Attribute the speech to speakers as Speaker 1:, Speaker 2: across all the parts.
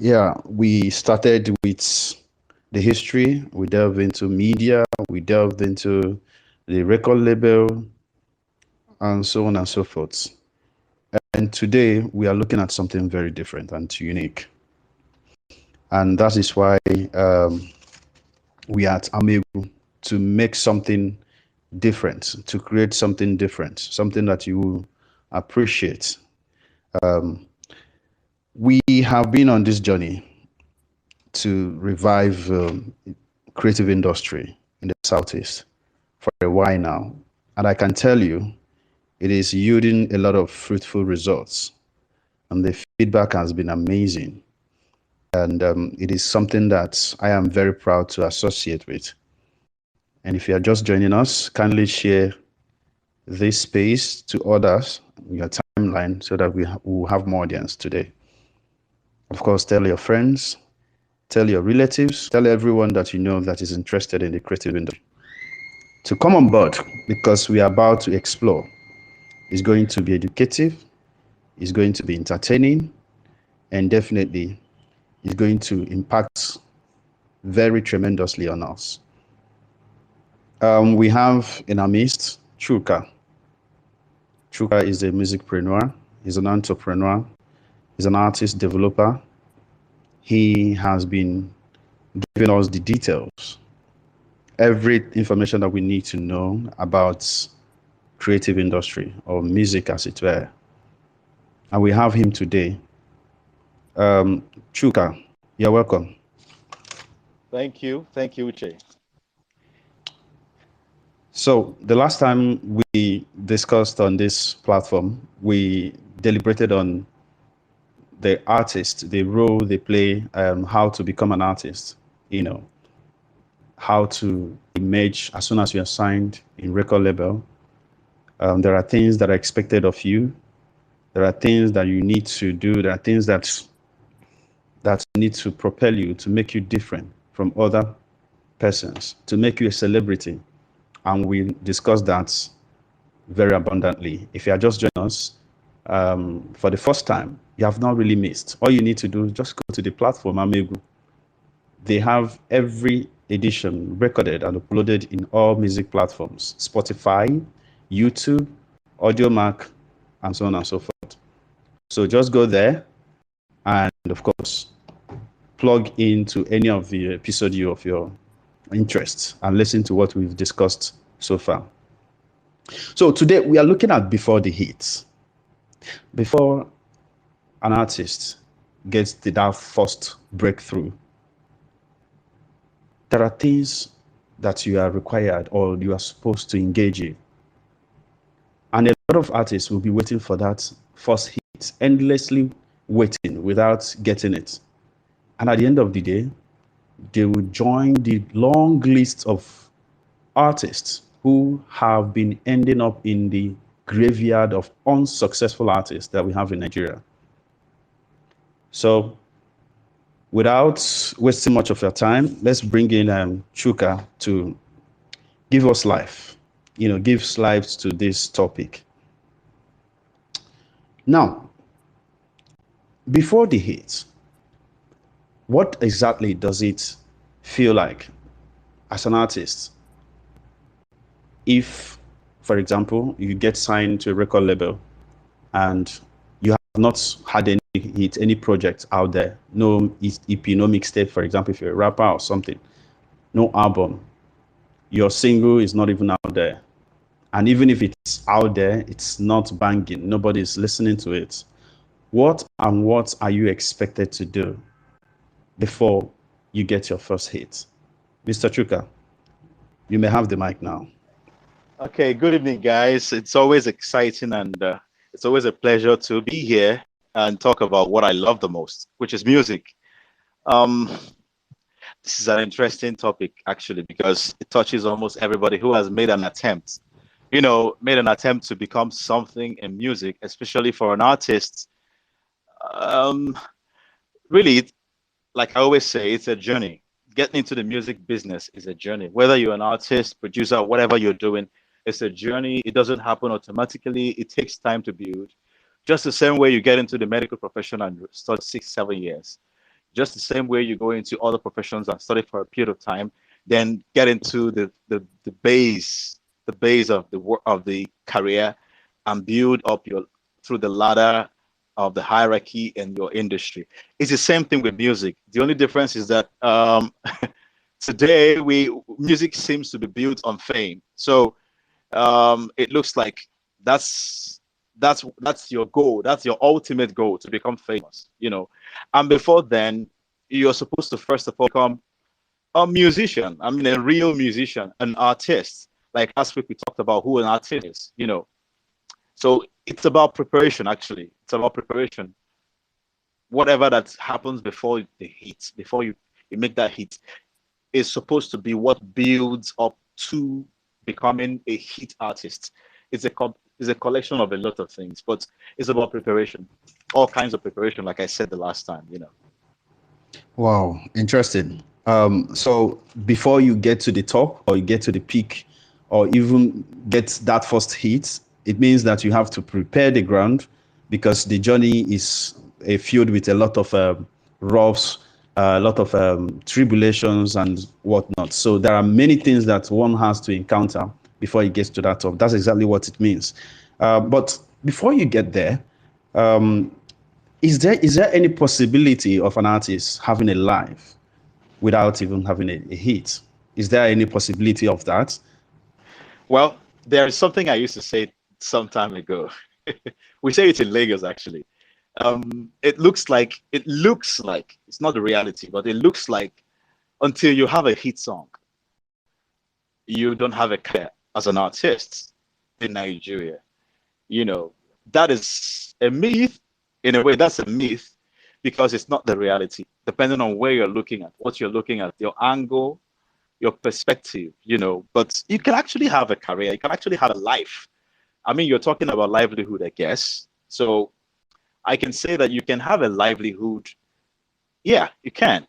Speaker 1: Yeah, we started with the history, we delved into media, we delved into the record label, and so on and so forth. And today we are looking at something very different and unique. And that is why we are at Amaegwu, to make something different, to create something different, something that you will appreciate. We have been on this journey to revive creative industry in the Southeast for a while now. And I can tell you, it is yielding a lot of fruitful results. And the feedback has been amazing. And it is something that I am very proud to associate with. And if you are just joining us, kindly share this space to others in your timeline so that we will have more audience today. Of course, tell your friends, tell your relatives, tell everyone that you know that is interested in the creative industry to come on board, because we are about to explore. It's going to be educative, it's going to be entertaining, and definitely it's going to impact very tremendously on us. We have in our midst Chuka. Chuka is a musicpreneur, he's an entrepreneur, he's an artist developer. He has been giving us the details, every information that we need to know about creative industry or music, as it were. And we have him today. Chuka, you're welcome.
Speaker 2: Thank you, Uche.
Speaker 1: So the last time we discussed on this platform, we deliberated on the artist, the role they play, how to become an artist, you know, how to emerge as soon as you are signed in record label. There are things that are expected of you. There are things that you need to do. There are things that need to propel you, to make you different from other persons, to make you a celebrity. And we discussed that very abundantly. If you are just joining us for the first time, you have not really missed. All you need to do is just go to the platform, Amaegwu. They have every edition recorded and uploaded in all music platforms: Spotify, YouTube, AudioMac, and so on and so forth. So just go there and, of course, plug into any of the episode of your interests and listen to what we've discussed so far. So today we are looking at before the hits. Before an artist gets that first breakthrough, there are things that you are required or you are supposed to engage in. And a lot of artists will be waiting for that first hit, endlessly waiting without getting it. And at the end of the day, they will join the long list of artists who have been ending up in the graveyard of unsuccessful artists that we have in Nigeria. So without wasting much of your time, let's bring in Chuka to give us life, gives life to this topic. Now, before the hit, what exactly does it feel like as an artist? If, for example, you get signed to a record label and you have not had any hit, any project out there, no EP, no mixtape, for example, if you're a rapper or something, no album, your single is not even out there. And even if it's out there, it's not banging, nobody's listening to it. What are you expected to do before you get your first hit? Mr. Chuka, you may have the mic now.
Speaker 2: Okay, good evening, guys. It's always exciting and it's always a pleasure to be here and talk about what I love the most, which is music. This is an interesting topic, actually, because it touches almost everybody who has made an attempt, to become something in music, especially for an artist. Really, like I always say, it's a journey. Getting into the music business is a journey. Whether you're an artist, producer, whatever you're doing, it's a journey. It doesn't happen automatically. It takes time to build. Just the same way you get into the medical profession and start 6, 7 years. Just the same way you go into other professions and study for a period of time, then get into the base of the work of the career, and build up your through the ladder of the hierarchy in your industry. It's the same thing with music. The only difference is that today we music seems to be built on fame. So it looks like that's your goal. That's your ultimate goal, to become famous. And before then, you're supposed to first of all become a musician. I mean, a real musician, an artist. Like last week, we talked about who an artist is. So it's about preparation, actually. It's about preparation. Whatever that happens before the hit, before you make that hit, is supposed to be what builds up to becoming a hit artist. It's a collection of a lot of things, but it's about preparation, all kinds of preparation, like I said the last time.
Speaker 1: Wow, interesting. So before you get to the top or you get to the peak or even get that first hit, it means that you have to prepare the ground because the journey is filled with a lot of roughs, a lot of tribulations and whatnot. So there are many things that one has to encounter before he gets to that top. That's exactly what it means. But before you get there, um, is there any possibility of an artist having a life without even having a hit? Is there any possibility of that?
Speaker 2: Well, there is something I used to say some time ago. We say it in Lagos, actually. It looks like it's not the reality, but it looks like until you have a hit song, you don't have a career as an artist in Nigeria. You know, that is a myth. In a way, that's a myth because it's not the reality. Depending on where you're looking at, what you're looking at, your angle, your perspective. But you can actually have a career, you can actually have a life. I mean, you're talking about livelihood, I guess. So I can say that you can have a livelihood. Yeah, you can,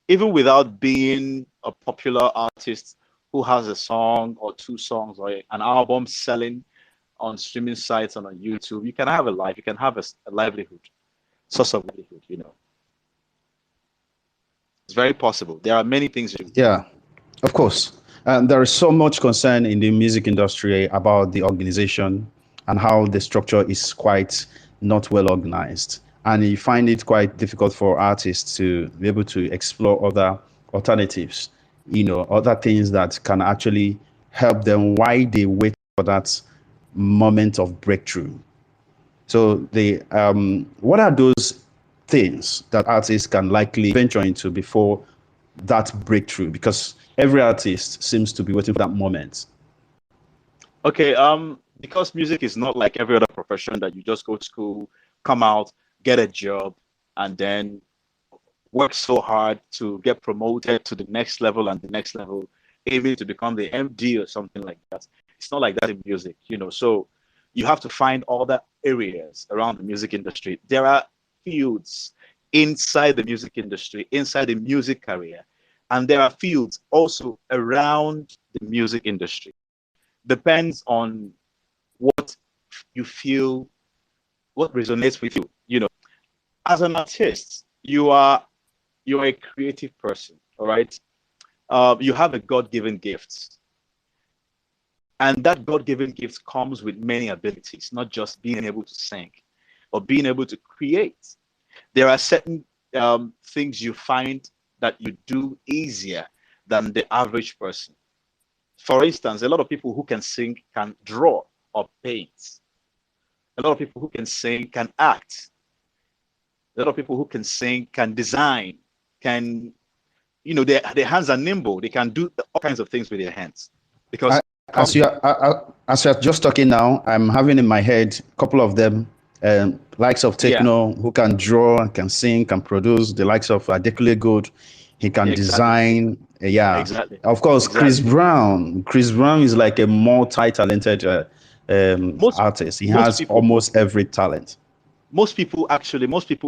Speaker 2: even without being a popular artist who has a song or two songs or an album selling on streaming sites and on YouTube. You can have a life, you can have a livelihood, source of livelihood. It's very possible. There are many things you do.
Speaker 1: Yeah, of course. There is so much concern in the music industry about the organization and how the structure is quite not well organized. And you find it quite difficult for artists to be able to explore other alternatives, other things that can actually help them while they wait for that moment of breakthrough. So what are those things that artists can likely venture into before that breakthrough? Because every artist seems to be waiting for that moment.
Speaker 2: Okay, because music is not like every other profession that you just go to school, come out, get a job, and then work so hard to get promoted to the next level and the next level, aiming to become the MD or something like that. It's not like that in music. So you have to find other areas around the music industry. There are fields inside the music industry, inside the music career, and there are fields also around the music industry. Depends on what you feel, what resonates with you. As an artist, you're a creative person, all right? You have a God-given gift, and that God-given gift comes with many abilities, not just being able to sing, but being able to create. There are certain things you find that you do easier than the average person. For instance, a lot of people who can sing can draw or paint. A lot of people who can sing can act. A lot of people who can sing can design, can, their hands are nimble. They can do all kinds of things with their hands because
Speaker 1: As you're just talking now, I'm having in my head a couple of them, likes of
Speaker 2: yeah,
Speaker 1: Techno, who can draw, can sing, can produce. The likes of Adekule Gold, he can
Speaker 2: exactly,
Speaker 1: design. Yeah,
Speaker 2: exactly,
Speaker 1: of course, Chris
Speaker 2: exactly.
Speaker 1: Brown. Chris Brown is like a multi-talented
Speaker 2: Most
Speaker 1: artist. He
Speaker 2: most
Speaker 1: has
Speaker 2: people
Speaker 1: almost every talent.
Speaker 2: most people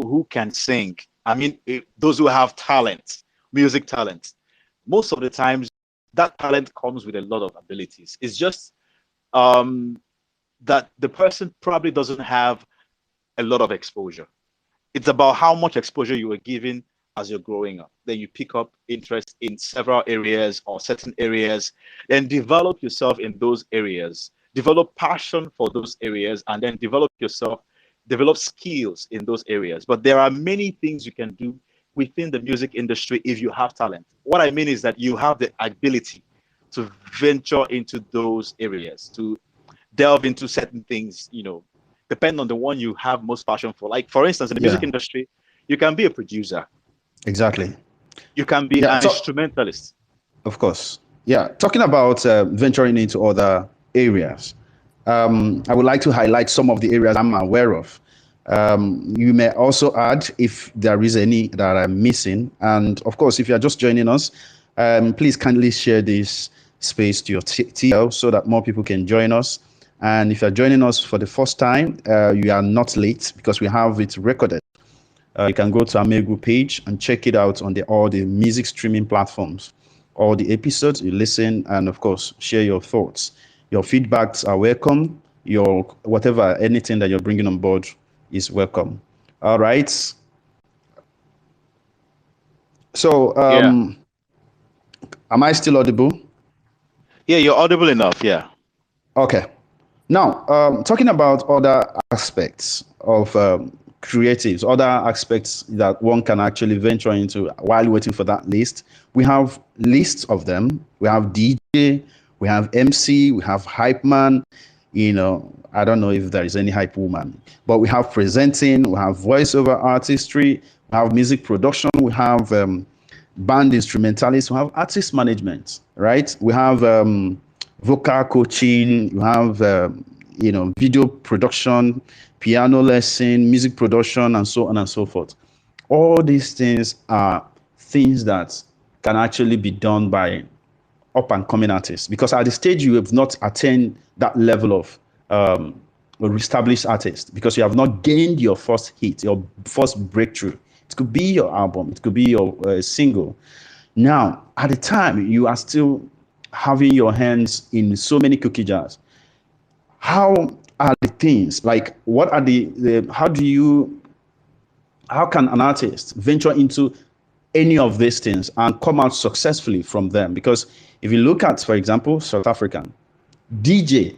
Speaker 2: who can sing, I mean, those who have talent, music talent, most of the times that talent comes with a lot of abilities. It's just um, that the person probably doesn't have a lot of exposure. It's about how much exposure you were given as you're growing up. Then you pick up interest in several areas or certain areas, then develop yourself in those areas, develop passion for those areas, and then develop skills in those areas. But there are many things you can do within the music industry if you have talent. What I mean is that you have the ability to venture into those areas, to delve into certain things, depend on the one you have most passion for. Like, for instance, in the music
Speaker 1: Yeah,
Speaker 2: industry, you can be a producer,
Speaker 1: exactly.
Speaker 2: you can be
Speaker 1: Yeah,
Speaker 2: an instrumentalist.
Speaker 1: of course. Yeah, talking about venturing into other areas, I would like to highlight some of the areas I'm aware of. You may also add if there is any that I'm missing. And of course, if you're just joining us, please kindly share this space to your TL so that more people can join us. And if you're joining us for the first time, you are not late because we have it recorded. You can go to Amaegwu page and check it out on all the music streaming platforms. All the episodes, you listen, and of course, share your thoughts. Your feedbacks are welcome. Your whatever, anything that you're bringing on board is welcome. All right. So,
Speaker 2: Yeah.
Speaker 1: am I still audible?
Speaker 2: Yeah, you're audible enough. Yeah.
Speaker 1: Okay. Now, talking about other aspects of creatives, other aspects that one can actually venture into while waiting for that list, we have lists of them. We have DJ, we have MC, we have hype man. I don't know if there is any hype woman, but we have presenting, we have voiceover artistry, we have music production, we have band instrumentalists, we have artist management, right? We have vocal coaching, you have video production, piano lesson, music production, and so on and so forth. All these things are things that can actually be done by up and coming artists, because at the stage you have not attained that level of established artist, because you have not gained your first hit, your first breakthrough. It could be your album, it could be your single. Now, at the time, you are still having your hands in so many cookie jars. How are the things like? What are how can an artist venture into any of these things and come out successfully from them? Because if you look at, for example, South African DJ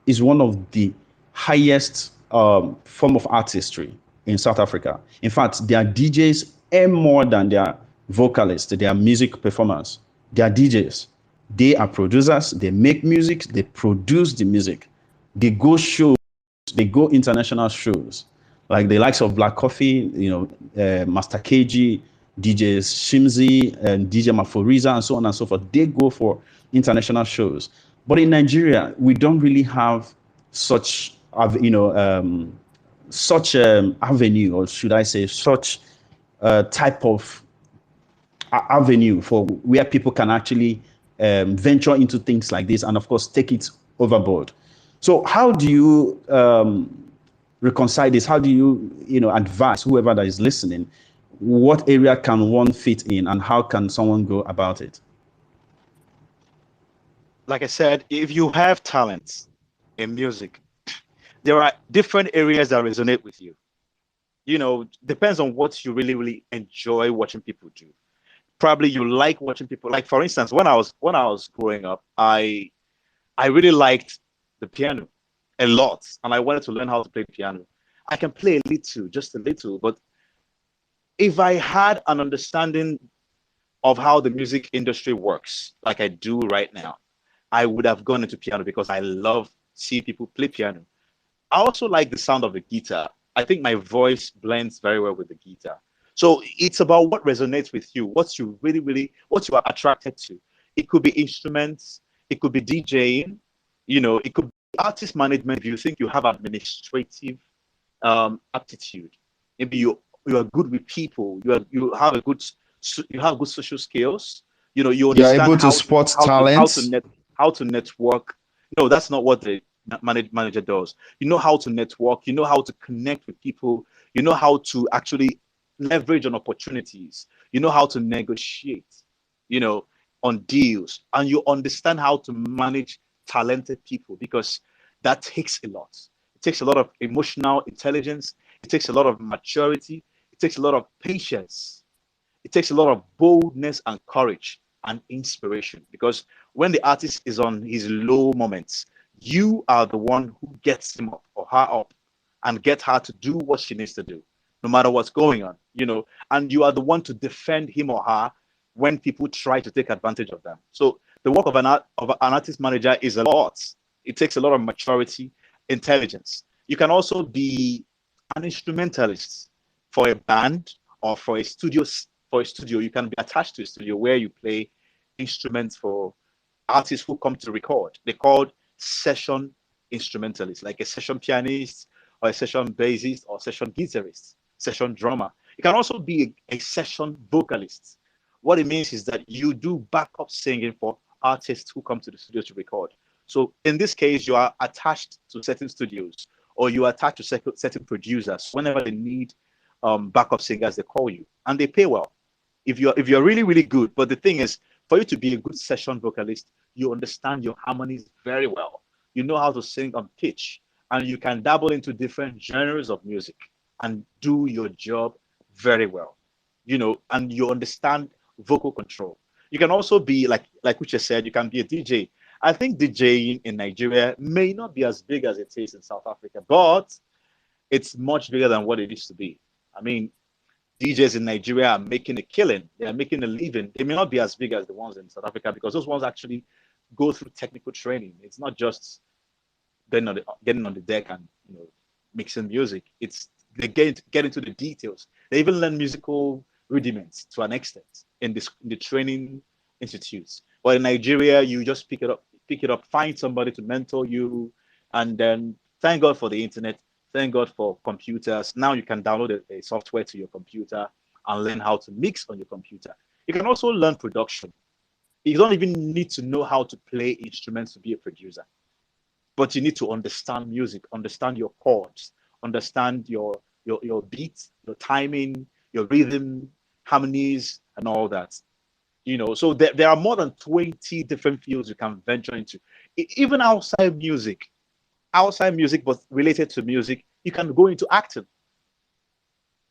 Speaker 1: is one of the highest form of artistry in South Africa. In fact, their DJs earn more than their vocalists, their music performers. They are DJs. They are producers. They make music. They produce the music. They go shows. They go international shows, like the likes of Black Coffee, Master KG, DJ Shimzy, and DJ Maforiza, and so on and so forth. They go for international shows. But in Nigeria, we don't really have such, such avenue, or should I say, such type of avenue for where people can actually venture into things like this, and of course take it overboard. So how do you reconcile this? How do you advise whoever that is listening? What area can one fit in, and how can someone go about it?
Speaker 2: Like I said, if you have talents in music, there are different areas that resonate with you. Depends on what you really, really enjoy watching people do. Probably you like watching people. Like, for instance, when I was growing up, I really liked the piano a lot, and I wanted to learn how to play piano. I can play a little, just a little, but if I had an understanding of how the music industry works, like I do right now, I would have gone into piano because I love seeing people play piano. I also like the sound of the guitar. I think my voice blends very well with the guitar. So it's about what resonates with you, what you are attracted to. It could be instruments, it could be DJing, it could be artist management if you think you have administrative aptitude. Maybe you are good with people, you have good social skills. You
Speaker 1: You're
Speaker 2: understand
Speaker 1: able to spot talents.
Speaker 2: how to network. No, that's not what the manager does. You know how to network, you know how to connect with people, you know how to actually leverage on opportunities, you know how to negotiate, you know, on deals, and you understand how to manage talented people, because that takes a lot. It takes a lot of emotional intelligence, it takes a lot of maturity, it takes a lot of patience. It takes a lot of boldness and courage and inspiration, because when the artist is on his low moments, you are the one who gets him up or her up and get her to do what she needs to do, no matter what's going on, and you are the one to defend him or her when people try to take advantage of them. So the work of an artist manager is a lot. It takes a lot of maturity, intelligence. You can also be an instrumentalist for a band or for a studio. For a studio, you can be attached to a studio where you play instruments for artists who come to record. They're called session instrumentalists, like a session pianist or a session bassist or session guitarist, session drummer. You can also be a session vocalist. What it means is that you do backup singing for artists who come to the studio to record. So in this case, you are attached to certain studios, or you are attached to certain producers. Whenever they need backup singers, they call you, and they pay well. If you're really, really good. But the thing is, for you to be a good session vocalist, you understand your harmonies very well. You know how to sing on pitch, and you can dabble into different genres of music and do your job very well. And you understand vocal control. You can also be like Uche said, you can be a DJ. I think DJing in Nigeria may not be as big as it is in South Africa, but it's much bigger than what it used to be. I mean, DJs in Nigeria are making a killing. They are making a living. They may not be as big as the ones in South Africa, because those ones actually go through technical training. It's not just getting on the deck and mixing music. It's they get into the details. They even learn musical rudiments to an extent in the training institutes. But in Nigeria, you just pick it up, find somebody to mentor you, and then thank God for the internet. Thank God for computers. Now you can download a software to your computer and learn how to mix on your computer. You can also learn production. You don't even need to know how to play instruments to be a producer, but you need to understand music, understand your chords, understand your beats, your timing, your rhythm, harmonies, and all that. So there are more than 20 different fields you can venture into. Even outside music, but related to music, you can go into acting.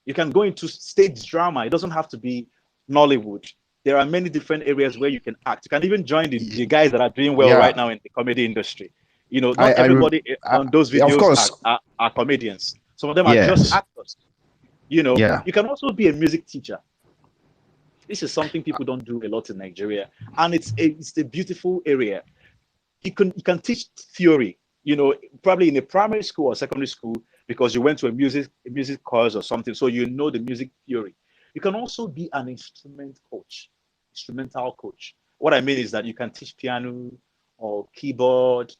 Speaker 2: You can go into stage drama. It doesn't have to be Nollywood. There are many different areas where you can act. You can even join the guys that are doing well right now in the comedy industry. Not everybody on those
Speaker 1: of
Speaker 2: videos
Speaker 1: course.
Speaker 2: are comedians. Some of them are just
Speaker 1: Yes.
Speaker 2: actors.
Speaker 1: Yeah.
Speaker 2: You can also be a music teacher. This is something people don't do a lot in Nigeria, and it's a beautiful area. You can teach theory, probably in a primary school or secondary school, because you went to a music course or something, so you know the music theory. You can also be an instrumental coach. What I mean is that you can teach piano or keyboard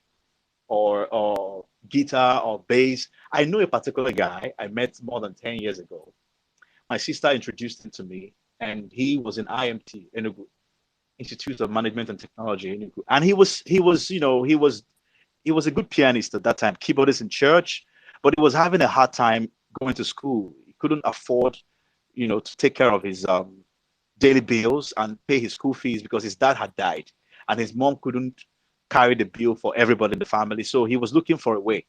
Speaker 2: or guitar or bass. I know a particular guy I met more than 10 years ago. My sister introduced him to me, and he was in IMT, Enugu, Institute of Management and Technology, Enugu. And he was a good pianist at that time, keyboardist in church, but he was having a hard time going to school. He couldn't afford, to take care of his daily bills and pay his school fees, because his dad had died and his mom couldn't carry the bill for everybody in the family. So he was looking for a way.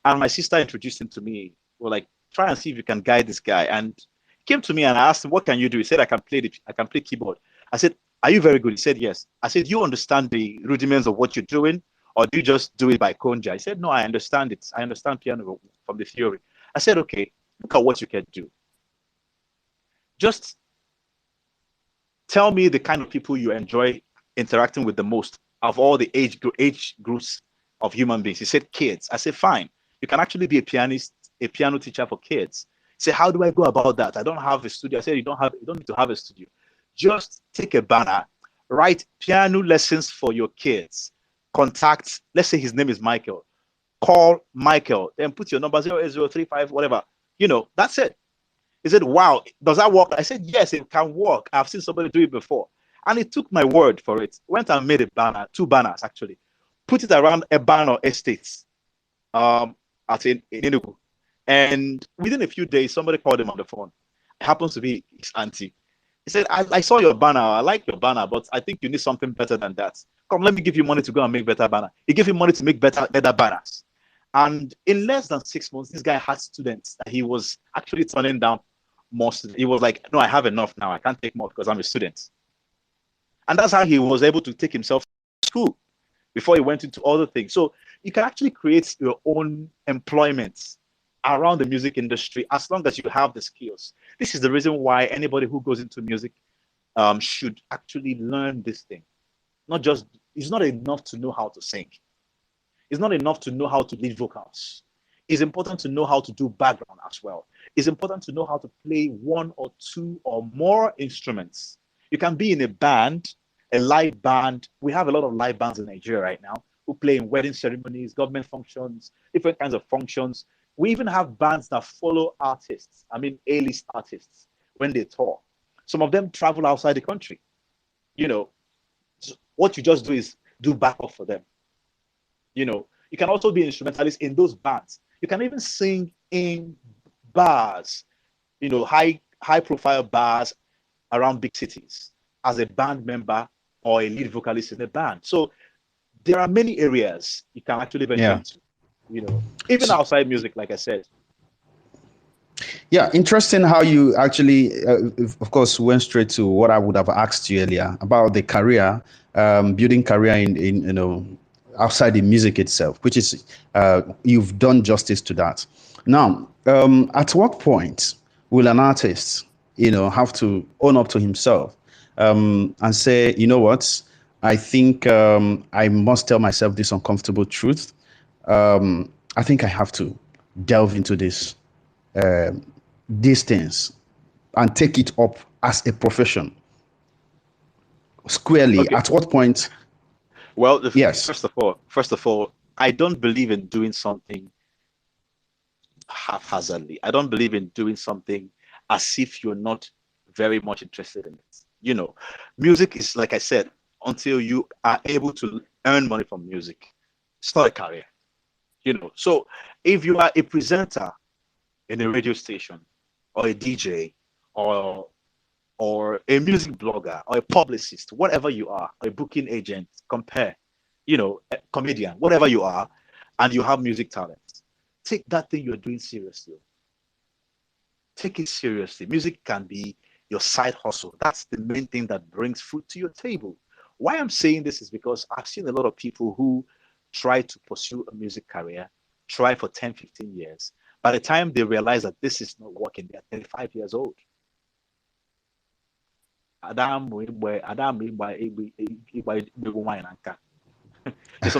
Speaker 2: And my sister introduced him to me. We're like, try and see if you can guide this guy. And he came to me and I asked him, what can you do? He said, I can play keyboard. I said, are you very good? He said, yes. I said, you understand the rudiments of what you're doing, or do you just do it by conja? He said, no, I understand it. I understand piano from the theory. I said, okay, look at what you can do. Just tell me the kind of people you enjoy interacting with the most of all the age groups of human beings. He said, kids. I said, fine. You can actually be a piano teacher for kids. He said, how do I go about that? I don't have a studio. I said, you don't need to have a studio. Just take a banner, write piano lessons for your kids. Contact, let's say his name is Michael. Call Michael, then put your number 08035, whatever. That's it. He said, wow, does that work? I said, yes, it can work. I've seen somebody do it before. And he took my word for it. Went and made a banner, 2 banners actually. Put it around a banner estates in Enugu. And within a few days, somebody called him on the phone. It happens to be his auntie. He said, I saw your banner. I like your banner, but I think you need something better than that. Come, let me give you money to go and make better banner. He gave him money to make better banners. And in less than 6 months, this guy had students that he was actually turning down more students. He was like, no, I have enough now. I can't take more because I'm a student. And that's how he was able to take himself to school before he went into other things. So you can actually create your own employment around the music industry as long as you have the skills. This is the reason why anybody who goes into music should actually learn this thing. Not just, it's not enough to know how to sing. It's not enough to know how to lead vocals. It's important to know how to do background as well. It's important to know how to play one or two or more instruments. You can be in a band, a live band. We have a lot of live bands in Nigeria right now who play in wedding ceremonies, government functions, different kinds of functions. We even have bands that follow artists, I mean, A-list artists, when they tour. Some of them travel outside the country. You know, what you just do is do backup for them. You know, you can also be an instrumentalist in those bands. You can even sing in bars, you know, high profile bars around big cities as a band member or a lead vocalist in a band. So there are many areas you can actually venture into, you know, even outside music, like I said.
Speaker 1: Yeah, interesting how you actually, of course, went straight to what I would have asked you earlier about the career, building career in you know, outside the music itself, which is you've done justice to that. Now, at what point will an artist, you know, have to own up to himself and say, you know what, I think I must tell myself this uncomfortable truth. I think I have to delve into this distance and take it up as a profession squarely.
Speaker 2: Okay.
Speaker 1: At what point?
Speaker 2: Well,
Speaker 1: Yes.
Speaker 2: first of all, I don't believe in doing something haphazardly. I don't believe in doing something as if you're not very much interested in it. You know, music is, like I said, until you are able to earn money from music, it's not a career. You know, so if you are a presenter in a radio station or a DJ or a music blogger or a publicist, whatever you are, a booking agent, compare, you know, a comedian, whatever you are, and you have music talent, take that thing you're doing seriously. Take it seriously. Music can be your side hustle. That's the main thing that brings food to your table. Why I'm saying this is because I've seen a lot of people who try to pursue a music career, try for 10, 15 years. By the time they realize that this is not working, they're 35 years old. There's some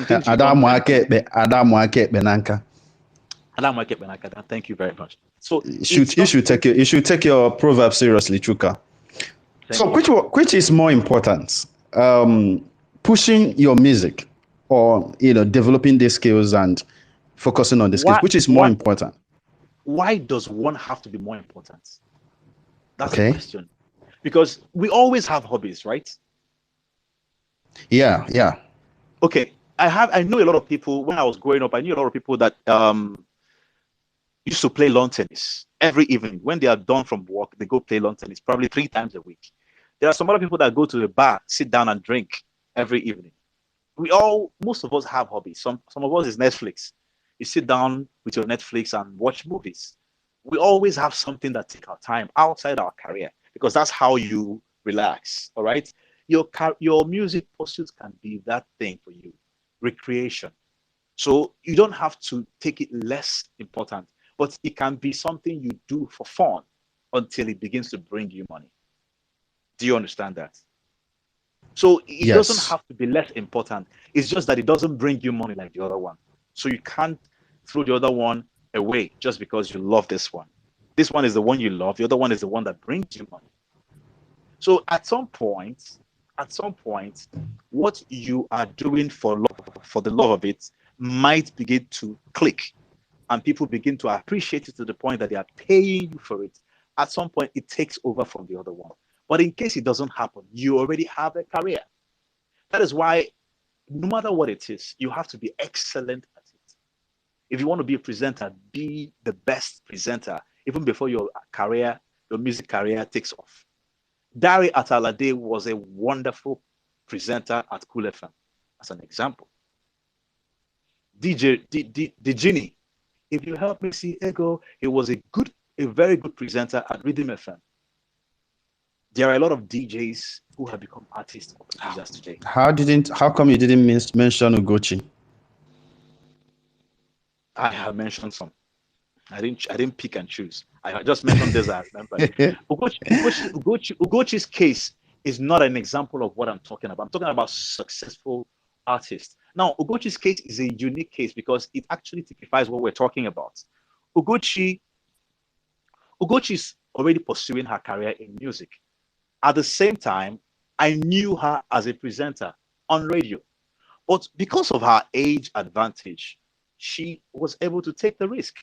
Speaker 2: things you don't learn. Thank you very much. So
Speaker 1: You should take your proverb seriously, Chuka. So which is more important? Pushing your music or, you know, developing these skills and focusing on the skills, which is more important?
Speaker 2: Why does one have to be more important? That's the question. Because we always have hobbies, right?
Speaker 1: Yeah.
Speaker 2: Okay. I know a lot of people. When I was growing up, I knew a lot of people that used to play lawn tennis every evening. When they are done from work, they go play lawn tennis probably 3 times a week. There are some other people that go to the bar, sit down and drink every evening. Most of us have hobbies. Some of us is Netflix. You sit down with your Netflix and watch movies. We always have something that takes our time outside our career because that's how you relax. All right. Your music pursuits can be that thing for you, recreation. So you don't have to take it less important, but it can be something you do for fun until it begins to bring you money. Do you understand that? So it doesn't have to be less important. It's just that it doesn't bring you money like the other one. So you can't throw the other one away just because you love this one. This one is the one you love. The other one is the one that brings you money. So at some point, what you are doing for the love of it might begin to click, and people begin to appreciate it to the point that they are paying you for it. At some point, it takes over from the other one. But in case it doesn't happen, you already have a career. That is why, no matter what it is, you have to be excellent at it. If you want to be a presenter, be the best presenter, even before your music career takes off. Dari Atalade was a wonderful presenter at Cool FM, as an example. DJ, the Genie, if you help me see Ego, he was a good a very good presenter at Rhythm FM. There are a lot of DJs who have become artists or producers today.
Speaker 1: How come you didn't mention Ugochi?
Speaker 2: I have mentioned some. I didn't pick and choose. I just mentioned this. I remember. Ugochi's case is not an example of what I'm talking about. I'm talking about successful artists. Now, Ugochi's case is a unique case because it actually typifies what we're talking about. Ugochi is already pursuing her career in music. At the same time, I knew her as a presenter on radio. But because of her age advantage, she was able to take the risk.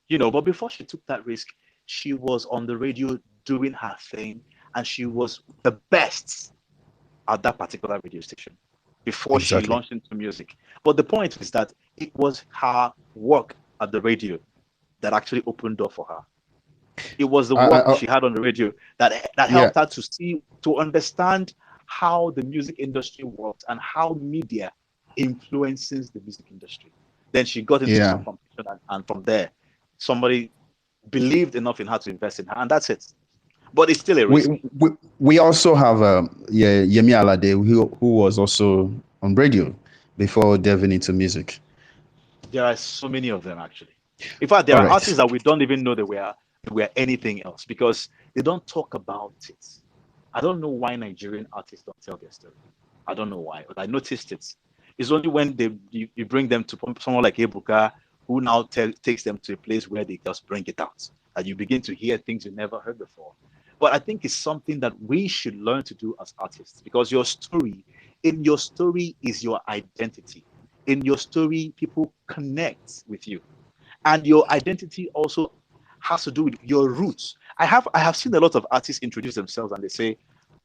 Speaker 2: But before she took that risk, she was on the radio doing her thing, and she was the best at that particular radio station before she launched into music. But the point is that it was her work at the radio that actually opened door for her. It was the work she had on the radio that helped her to understand how the music industry works and how media influences the music industry. Then she got into some competition, and from there, somebody believed enough in her to invest in her, and that's it. But it's still a risk.
Speaker 1: We also have Yemi Alade, who was also on radio before delving into music.
Speaker 2: There are so many of them, actually. In fact, there are artists that we don't even know they were anything else because they don't talk about it. I don't know why Nigerian artists don't tell their story. I don't know why, but I noticed it. It's only when you bring them to someone like Ebuka, who now takes them to a place where they just bring it out, that you begin to hear things you never heard before. But I think it's something that we should learn to do as artists, because in your story is your identity. In your story, people connect with you. And your identity also has to do with your roots. I have seen a lot of artists introduce themselves and they say,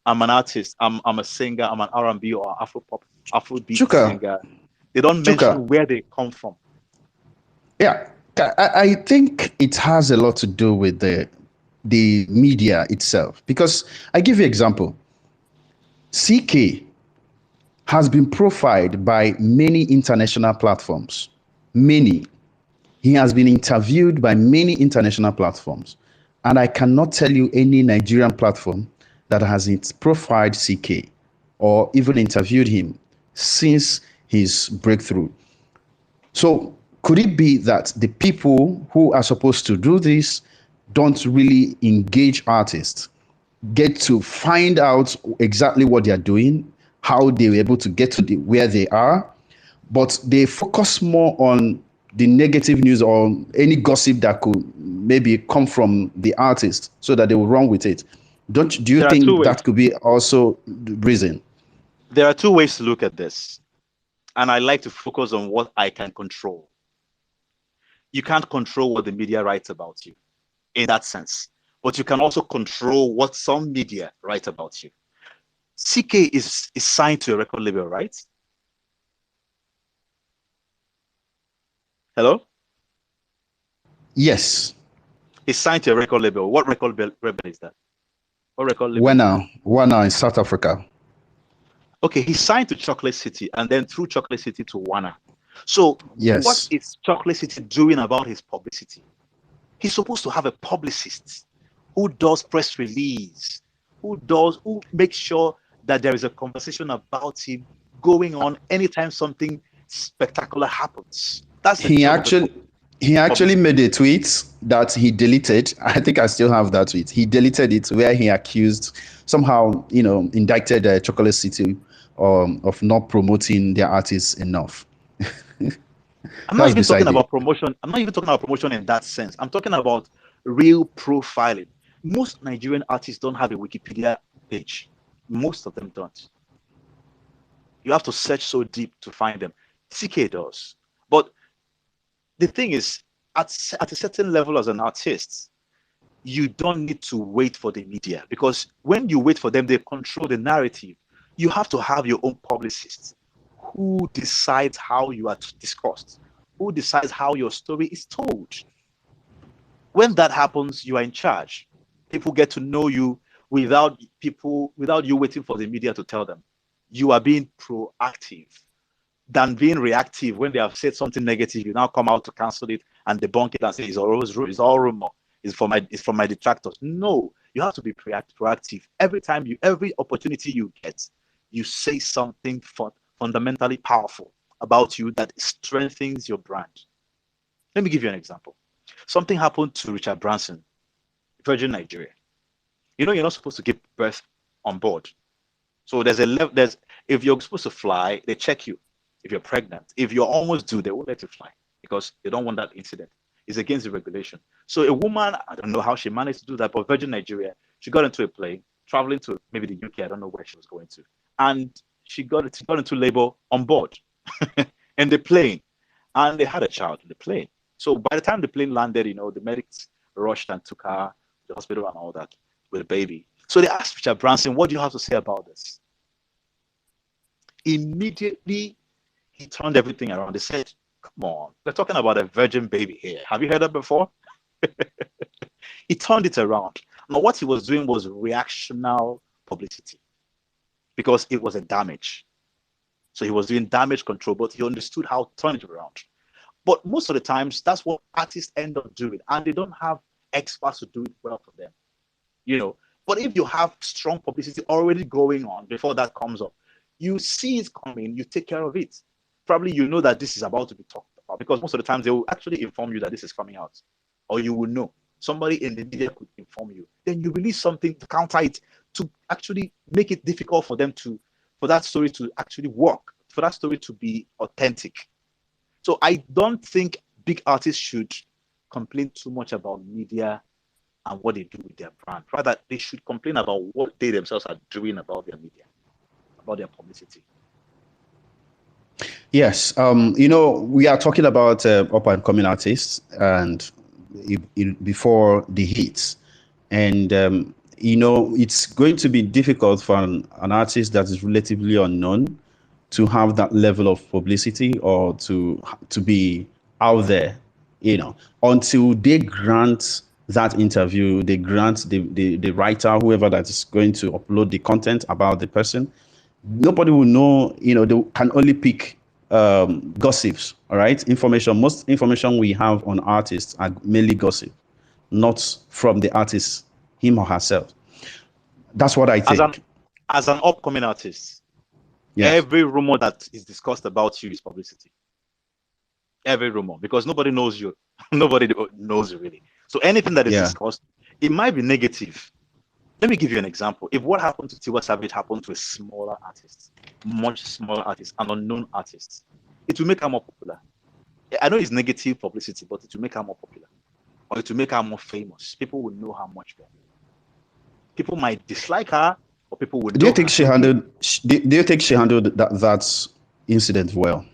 Speaker 2: I'm an artist, I'm a singer, I'm an R&B or Afro-pop, Afrobeat singer. They don't mention where they come from.
Speaker 1: Yeah, I think it has a lot to do with the media itself. Because I give you an example. CK has been profiled by many international platforms. Many. He has been interviewed by many international platforms. And I cannot tell you any Nigerian platform that has profiled CK or even interviewed him since his breakthrough. So could it be that the people who are supposed to do this don't really engage artists, get to find out exactly what they are doing, how they were able to get to where they are, but they focus more on the negative news or any gossip that could maybe come from the artist so that they will run with it? Do you think that could be also the reason?
Speaker 2: There are two ways to look at this. And I like to focus on what I can control. You can't control what the media writes about you in that sense, but you can also control what some media write about you. CK is signed to a record label, right? Hello?
Speaker 1: Yes.
Speaker 2: He's signed to a record label. What record label is that? What record label?
Speaker 1: Warner in South Africa.
Speaker 2: Okay, he signed to Chocolate City and then through Chocolate City to Warner. So what is Chocolate City doing about his publicity? He's supposed to have a publicist who does press release, who makes sure that there is a conversation about him going on anytime something spectacular happens. That's
Speaker 1: he actually made a tweet that he deleted. I think I still have that tweet. He deleted it where he accused, somehow, indicted Chocolate City of not promoting their artists enough.
Speaker 2: I'm not even talking about promotion. I'm not even talking about promotion in that sense. I'm talking about real profiling. Most Nigerian artists don't have a Wikipedia page. Most of them don't. You have to search so deep to find them. CK does. But the thing is, at a certain level as an artist, you don't need to wait for the media, because when you wait for them, they control the narrative. You have to have your own publicist who decides how you are discussed, who decides how your story is told. When that happens, you are in charge. People get to know you without you waiting for the media to tell them. You are being proactive. than being reactive. When they have said something negative, you now come out to cancel it and debunk it and say it's all rumor. It's from my detractors. No, you have to be proactive. Every opportunity you get, you say something fundamentally powerful about you that strengthens your brand. Let me give you an example. Something happened to Richard Branson, Virgin Nigeria. You know, you're not supposed to give birth on board. So there's if you're supposed to fly, they check you. If you're pregnant, if you're almost due, they won't let you fly because they don't want that incident. It's against the regulation. So a woman, I don't know how she managed to do that, but Virgin Nigeria, she got into a plane, traveling to maybe the UK, I don't know where she was going to. And she got into labor on board in the plane. And they had a child in the plane. So by the time the plane landed, you know, the medics rushed and took her to the hospital and all that with a baby. So they asked Richard Branson, what do you have to say about this? Immediately, he turned everything around. They said, come on, we're talking about a virgin baby here. Have you heard that before? He turned it around. Now, what he was doing was reactional publicity because it was a damage. So he was doing damage control, but he understood how to turn it around. But most of the times, that's what artists end up doing, and they don't have experts to do it well for them. You know, but if you have strong publicity already going on before that comes up, you see it coming, you take care of it. Probably you know that this is about to be talked about because most of the times they will actually inform you that this is coming out, or you will know. Somebody in the media could inform you. Then you release something to counter it, to actually make it difficult for them for that story to actually work, for that story to be authentic. So I don't think big artists should complain too much about media and what they do with their brand. Rather, they should complain about what they themselves are doing about their media, about their publicity.
Speaker 1: Yes, you know, we are talking about up and coming artists and before the hits, and you know, it's going to be difficult for an artist that is relatively unknown to have that level of publicity or to be out there, you know, until they grant that interview, they grant the writer, whoever that is going to upload the content about the person. Nobody will know, you know, they can only pick gossips, all right? Most information we have on artists are mainly gossip, not from the artist, him or herself. That's what I think.
Speaker 2: As an upcoming artist, yes, every rumor that is discussed about you is publicity. Every rumor, because nobody knows you. Nobody knows you really. So anything that is discussed, it might be negative. Let me give you an example. If what happened to Tiwa Savage happened to a smaller artist, much smaller artist, an unknown artist, it will make her more popular. I know it's negative publicity, but it will make her more popular. Or it will make her more famous. People will know her much more. People might dislike her, or people will know.
Speaker 1: Do you think she handled that incident well?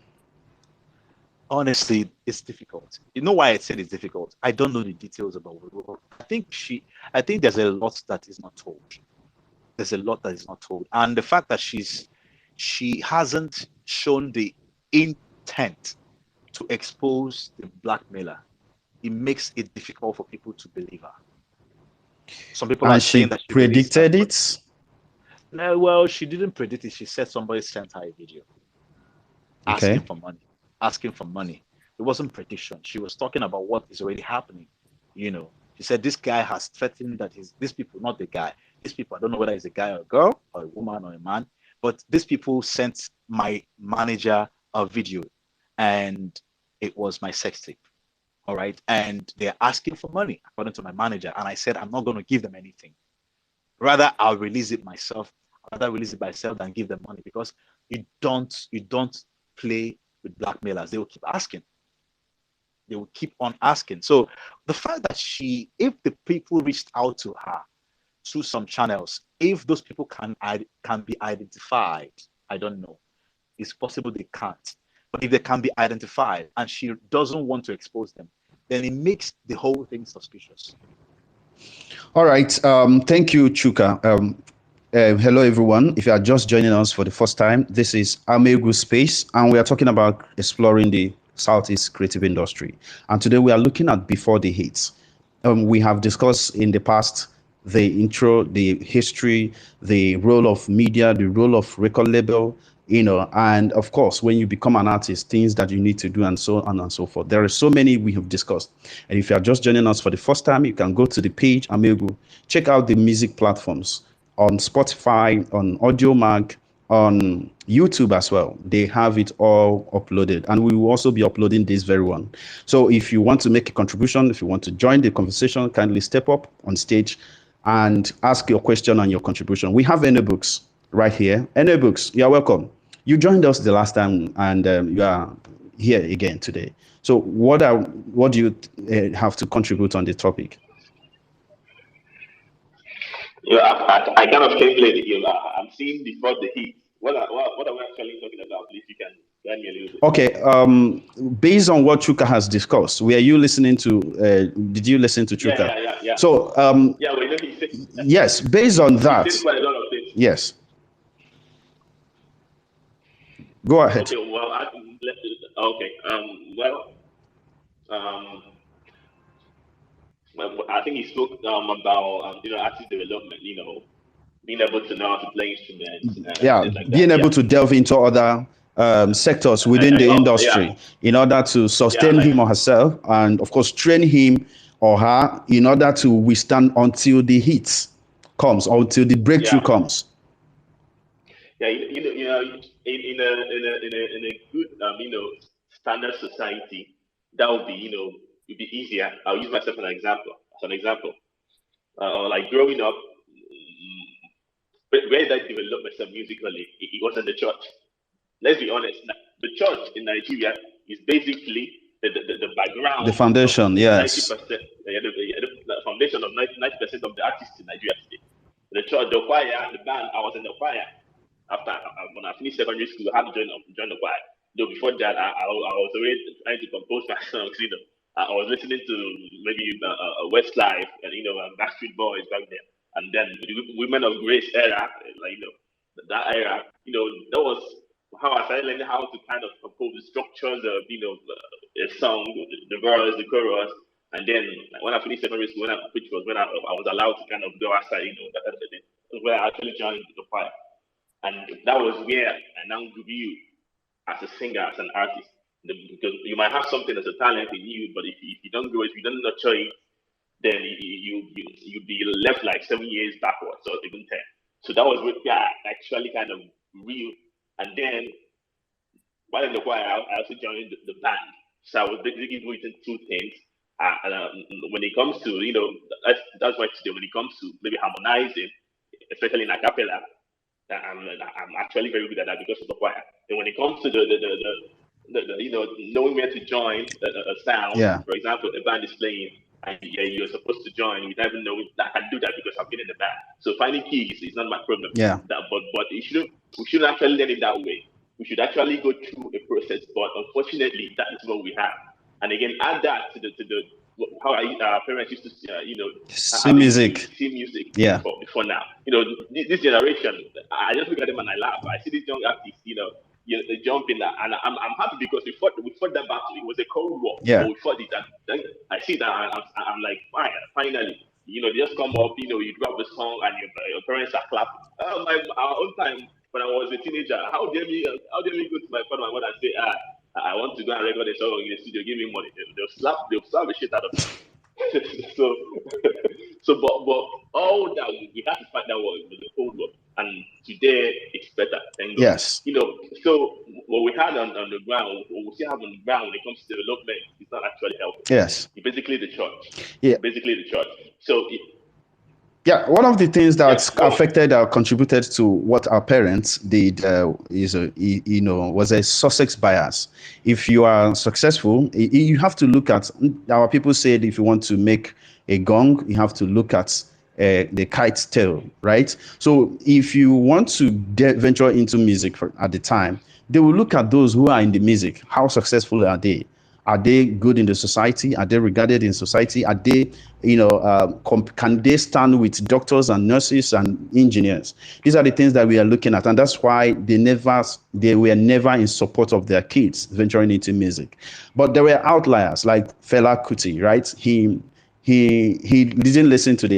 Speaker 2: Honestly, it's difficult. You know why I said it's difficult? I don't know the details about it. I think there's a lot that is not told. There's a lot that is not told. And the fact that she hasn't shown the intent to expose the blackmailer, it makes it difficult for people to believe her. Some people are saying that she
Speaker 1: predicted it.
Speaker 2: No, well, she didn't predict it. She said somebody sent her a video asking for money. It wasn't prediction. She was talking about what is already happening. You know, she said this guy has threatened that these people, not the guy. These people, I don't know whether it's a guy or a girl or a woman or a man, but these people sent my manager a video, and it was my sex tape. All right, and they're asking for money according to my manager, and I said I'm not going to give them anything. Rather, I'll release it myself. I'd rather release it myself than give them money, because you don't play with blackmailers. They will keep asking. They will keep on asking. So the fact that if the people reached out to her through some channels, if those people can be identified, I don't know. It's possible they can't. But if they can be identified and she doesn't want to expose them, then it makes the whole thing suspicious.
Speaker 1: All right. Thank you, Chuka. Hello, everyone. If you are just joining us for the first time, this is Amaegwu Space, and we are talking about exploring the Southeast creative industry. And today we are looking at before the hits. We have discussed in the past the intro, the history, the role of media, the role of record label, And of course, when you become an artist, things that you need to do and so on and so forth. There are so many we have discussed. And if you are just joining us for the first time, you can go to the page, Amaegwu, check out the music platforms on Spotify, on AudioMag, on YouTube as well. They have it all uploaded, and we will also be uploading this very one. So if you want to make a contribution, if you want to join the conversation, kindly step up on stage and ask your question and your contribution. We have any books right here. Any books, you're welcome. You joined us the last time, and you are here again today. So what do you have to contribute on the topic?
Speaker 3: I kind of came late. I'm seeing before the heat. What are we actually talking about? If you can guide me a little bit.
Speaker 1: Okay. Based on what Chuka has discussed, were you listening to? Did you listen to Chuka?
Speaker 3: Yeah.
Speaker 1: So
Speaker 3: yeah, we know he said,
Speaker 1: yes. Based on that,
Speaker 3: he said quite a lot of things.
Speaker 1: Yes. Go ahead.
Speaker 3: Okay. Well, I think he spoke about artist development. Being able to know how to play instruments.
Speaker 1: Being able to delve into other sectors within the industry in order to sustain him or herself, and of course train him or her in order to withstand until the heat comes, until the breakthrough comes.
Speaker 3: Yeah, in a good standard society, that would be it'd be easier. I'll use myself as an example. Like growing up, where did I develop myself musically? It was in the church. Let's be honest. The church in Nigeria is basically the background,
Speaker 1: the foundation. Yes.
Speaker 3: 90%, the foundation of 90% of the artists in Nigeria today. The church, the choir, the band. I was in the choir. After when I finished secondary school, I had to join the choir. Though before that, I was already trying to compose my songs. I was listening to maybe Westlife and Backstreet Boys back then, and then the Women of Grace era, that era. That was how I started learning how to kind of compose the structures of a song, the verse, the chorus, and then when I finished secondary school, which was when I was allowed to kind of go outside, where I actually joined the choir. And that was where I now grew as a singer, as an artist. Because you might have something as a talent in you, but if you don't grow it, if you don't nurture it, then you'll be left like 7 years backwards or even 10. So that was where I actually kind of grew. And then while in the choir, I also joined the band. So I was basically doing two things. When it comes to, that's why today, when it comes to maybe harmonizing, especially in a cappella, I'm actually very good at that because of the choir. And when it comes to the knowing where to join a sound, for example, a band is playing and you're supposed to join, you don't even know I can do that because I've been in the band. So finding keys is not my problem. But we shouldn't actually learn it that way. We should actually go through a process. But unfortunately, that is what we have. And again, add that to the how our parents used to
Speaker 1: see music.
Speaker 3: Before now. This generation, I just look at them and I laugh. I see these young artists, they jump in that, and I'm happy because we fought that battle. It was a cold war. But we fought it, and I see that I'm like, fine, finally. They just come up, you drop the song and your parents are clapping. Our own time when I was a teenager, how dare me go to my father and mother and say, I want to go and record a song in the studio, give me money. They'll slap the shit out of me. But all that we had to fight that war with the cold war, and today it's better. Thank God.
Speaker 1: Yes.
Speaker 3: So what we had on the ground, what we still have on the ground when it comes to development, is not actually helping.
Speaker 1: Yes.
Speaker 3: It's basically the church.
Speaker 1: Yeah.
Speaker 3: Basically the church. So.
Speaker 1: One of the things that affected or contributed to what our parents did was a success bias. If you are successful, you have to look at, our people said, if you want to make a gong, you have to look at the kite's tail, right? So if you want to venture into music at the time, they will look at those who are in the music. How successful are they? Are they good in the society? Are they regarded in society? Are they, can they stand with doctors and nurses and engineers? These are the things that we are looking at. And that's why they were never in support of their kids venturing into music. But there were outliers like Fela Kuti, right? He didn't listen to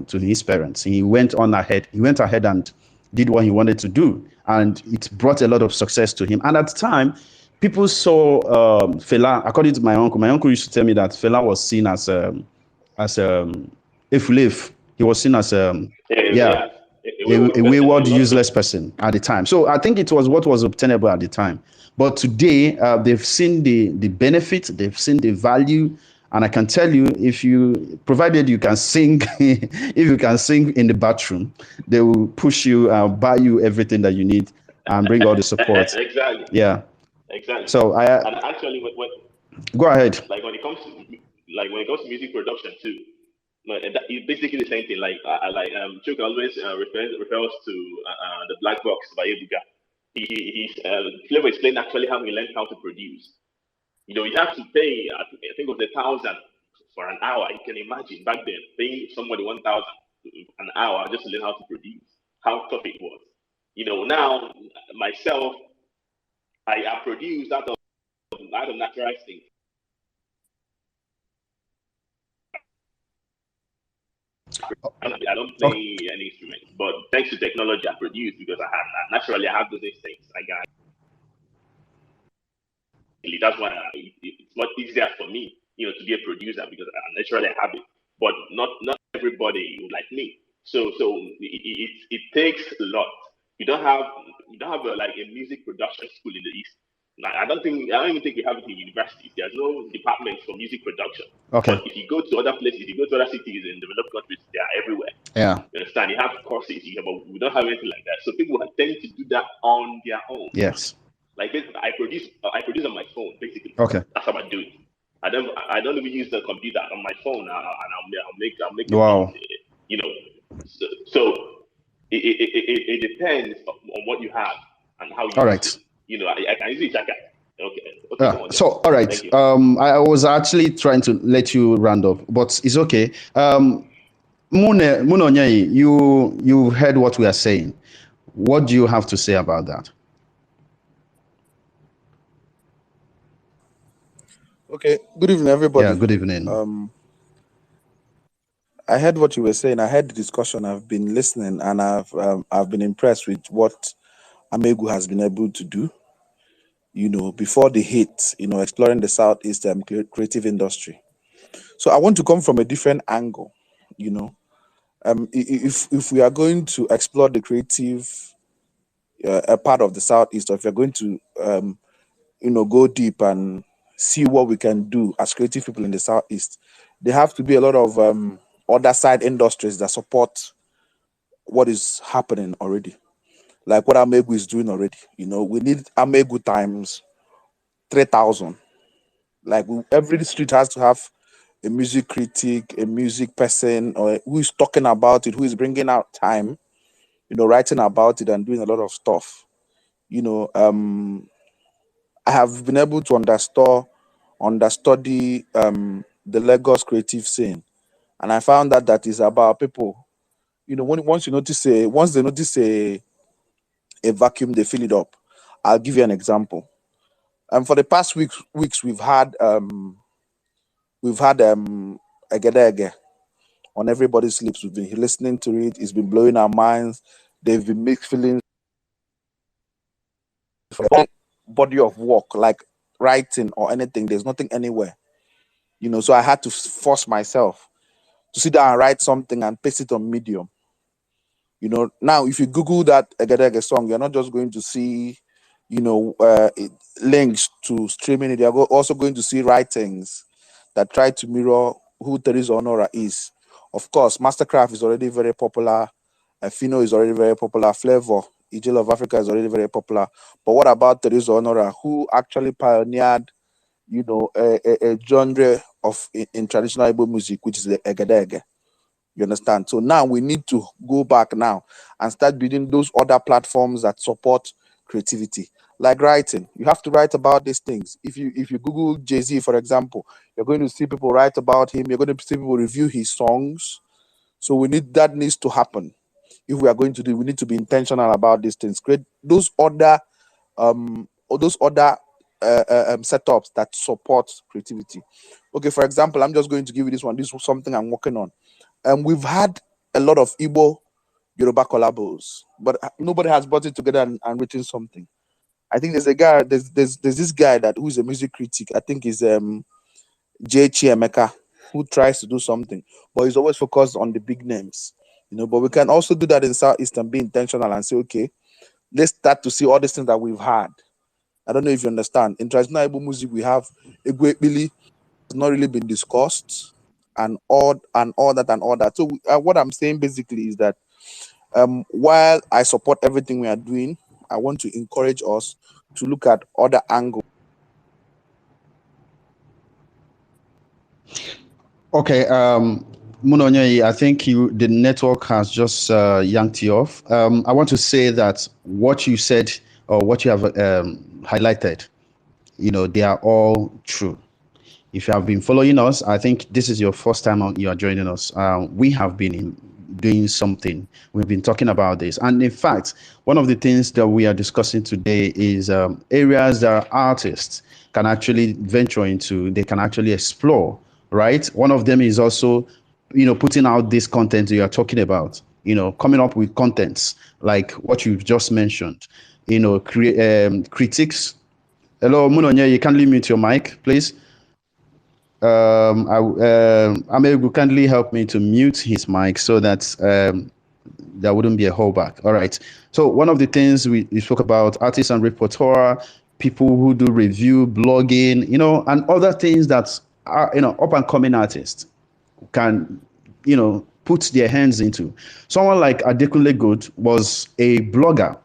Speaker 1: to his parents. He went ahead and did what he wanted to do, and it brought a lot of success to him. And at the time, people saw Fela. According to my uncle used to tell me that Fela was seen as if live. He was seen as a wayward, useless person at the time. So I think it was what was obtainable at the time. But today, they've seen the benefit, they've seen the value, and I can tell you, if you, provided you can sing, if you can sing in the bathroom, they will push you, buy you everything that you need, and bring all the support.
Speaker 3: Exactly.
Speaker 1: Yeah.
Speaker 3: Exactly.
Speaker 1: So
Speaker 3: and actually,
Speaker 1: go ahead.
Speaker 3: Like when it comes to music production too, it's basically the same thing. Chuka always refers to the Black Box by Ebuka. Flavor explained actually how he learned how to produce. You have to pay, I think it was 1,000 for an hour. You can imagine back then paying somebody 1,000 an hour just to learn how to produce. How tough it was. Now myself, I produce out of natural instinct. I don't play any instrument, but thanks to technology, I produce because I have those instincts. That's why it's much easier for me, to be a producer because naturally I have it. But not everybody like me. So it takes a lot. You don't have a music production school in the East. I don't even think we have it in universities. There's no department for music production.
Speaker 1: Okay.
Speaker 3: But if you go to other places, if you go to other cities in developed countries, they are everywhere.
Speaker 1: Yeah.
Speaker 3: You understand? You have courses, but we don't have anything like that. So people tend to do that on their own.
Speaker 1: Yes.
Speaker 3: Like this, I produce on my phone, basically.
Speaker 1: Okay.
Speaker 3: That's how I do it. I don't even use the computer on my phone, and I'll make
Speaker 1: Wow.
Speaker 3: So it depends on what you have and how you.
Speaker 1: All right.
Speaker 3: I can easily check it. Okay.
Speaker 1: So all right. I was actually trying to let you round up, but it's okay. Munonye, you heard what we are saying. What do you have to say about that?
Speaker 4: Okay. Good evening, everybody.
Speaker 1: Yeah. Good evening.
Speaker 4: I heard what you were saying. I heard the discussion. I've been listening, and I've been impressed with what Amaegwu has been able to do. Before the hit, exploring the Southeast creative industry. So I want to come from a different angle. If we are going to explore the creative a part of the Southeast, or if you're going to go deep and see what we can do as creative people in the Southeast, there have to be a lot of other side industries that support what is happening already, like what Amaegwu is doing already. We need Amaegwu times 3,000. Like every street has to have a music critic, a music person, or who is talking about it, who is bringing out time, writing about it and doing a lot of stuff. I have been able to understudy the Lagos creative scene, and I found that is about people. Once they notice a vacuum, they fill it up. I'll give you an example. For the past weeks we've had Egede on everybody's lips. We've been listening to it. It's been blowing our minds. They've been mixed feelings. Body of work, like writing or anything, there's nothing anywhere. So I had to force myself to sit down and write something and paste it on Medium. Now if you Google that Egede song, you're not just going to see links to streaming it. You're also going to see writings that try to mirror who Teresa Honora is. Of course, Mastercraft is already very popular. Fino is already very popular. Flavor, Ijel of Africa is already very popular. But what about Teresa Honora, who actually pioneered, a genre of in traditional Igbo music, which is the Egede? You understand? So now we need to go back now and start building those other platforms that support creativity, like writing. You have to write about these things. If you Google Jay-Z, for example, you're going to see people write about him. You're going to see people review his songs. So that needs to happen. If we are going to do, we need to be intentional about these things. Create those other setups that support creativity. Okay, for example, I'm just going to give you this one. This is something I'm working on. We've had a lot of Igbo Yoruba collabos, but nobody has brought it together and written something. I think there's a guy, there's this guy that who is a music critic. I think is J. Chiemeka, who tries to do something, but he's always focused on the big names, you know. But we can also do that in Southeast and be intentional and say, okay, let's start to see all these things that we've had. I don't know if you understand. In traditional Igbo music, we have Egwe Ekpili, has not really been discussed, and all that. So what I'm saying basically is that while I support everything we are doing, I want to encourage us to look at other angles.
Speaker 1: Okay, Munonye, I think the network has just yanked you off. I want to say that what you said or what you have highlighted, you know, they are all true. If you have been following us, I think this is your first time you are joining us. We have been doing something. We've been talking about this. And in fact, one of the things that we are discussing today is areas that artists can actually venture into, they can actually explore, right? One of them is also, you know, putting out this content you are talking about, you know, coming up with contents like what you've just mentioned, you know, critiques. Hello, Munonye, you kindly mute your mic, please. Amaegwu, kindly help me to mute his mic so that there wouldn't be a holdback. All right. So one of the things we spoke about, artists and repertoire, people who do review, blogging, you know, and other things that are, you know, up and coming artists can, you know, put their hands into. Someone like Adekunle Gold was a blogger.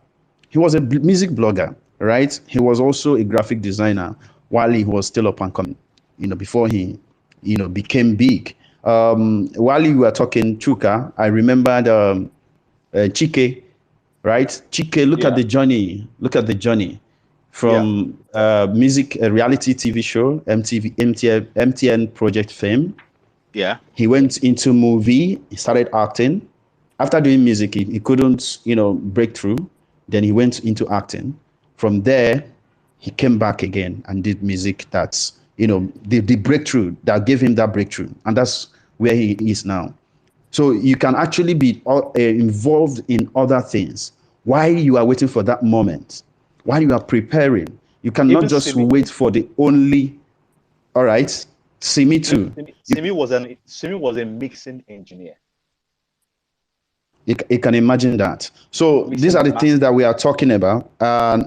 Speaker 1: He was a music blogger, right? He was also a graphic designer while he was still up and coming, you know, before he, you know, became big. While you were talking, Chuka, I remembered Chike, right? Chike, look at the journey. Look at the journey from music, a reality TV show, MTN Project Fame.
Speaker 2: Yeah.
Speaker 1: He went into movie. He started acting. After doing music, he couldn't, you know, break through. Then he went into acting. From there, he came back again and did music that's, you know, the breakthrough that gave him that breakthrough. And that's where he is now. So you can actually be involved in other things while you are waiting for that moment, while you are preparing. You cannot even just wait for the only, all right, Simi too.
Speaker 2: Simi was a mixing engineer.
Speaker 1: You can imagine that. So these are the things that we are talking about. I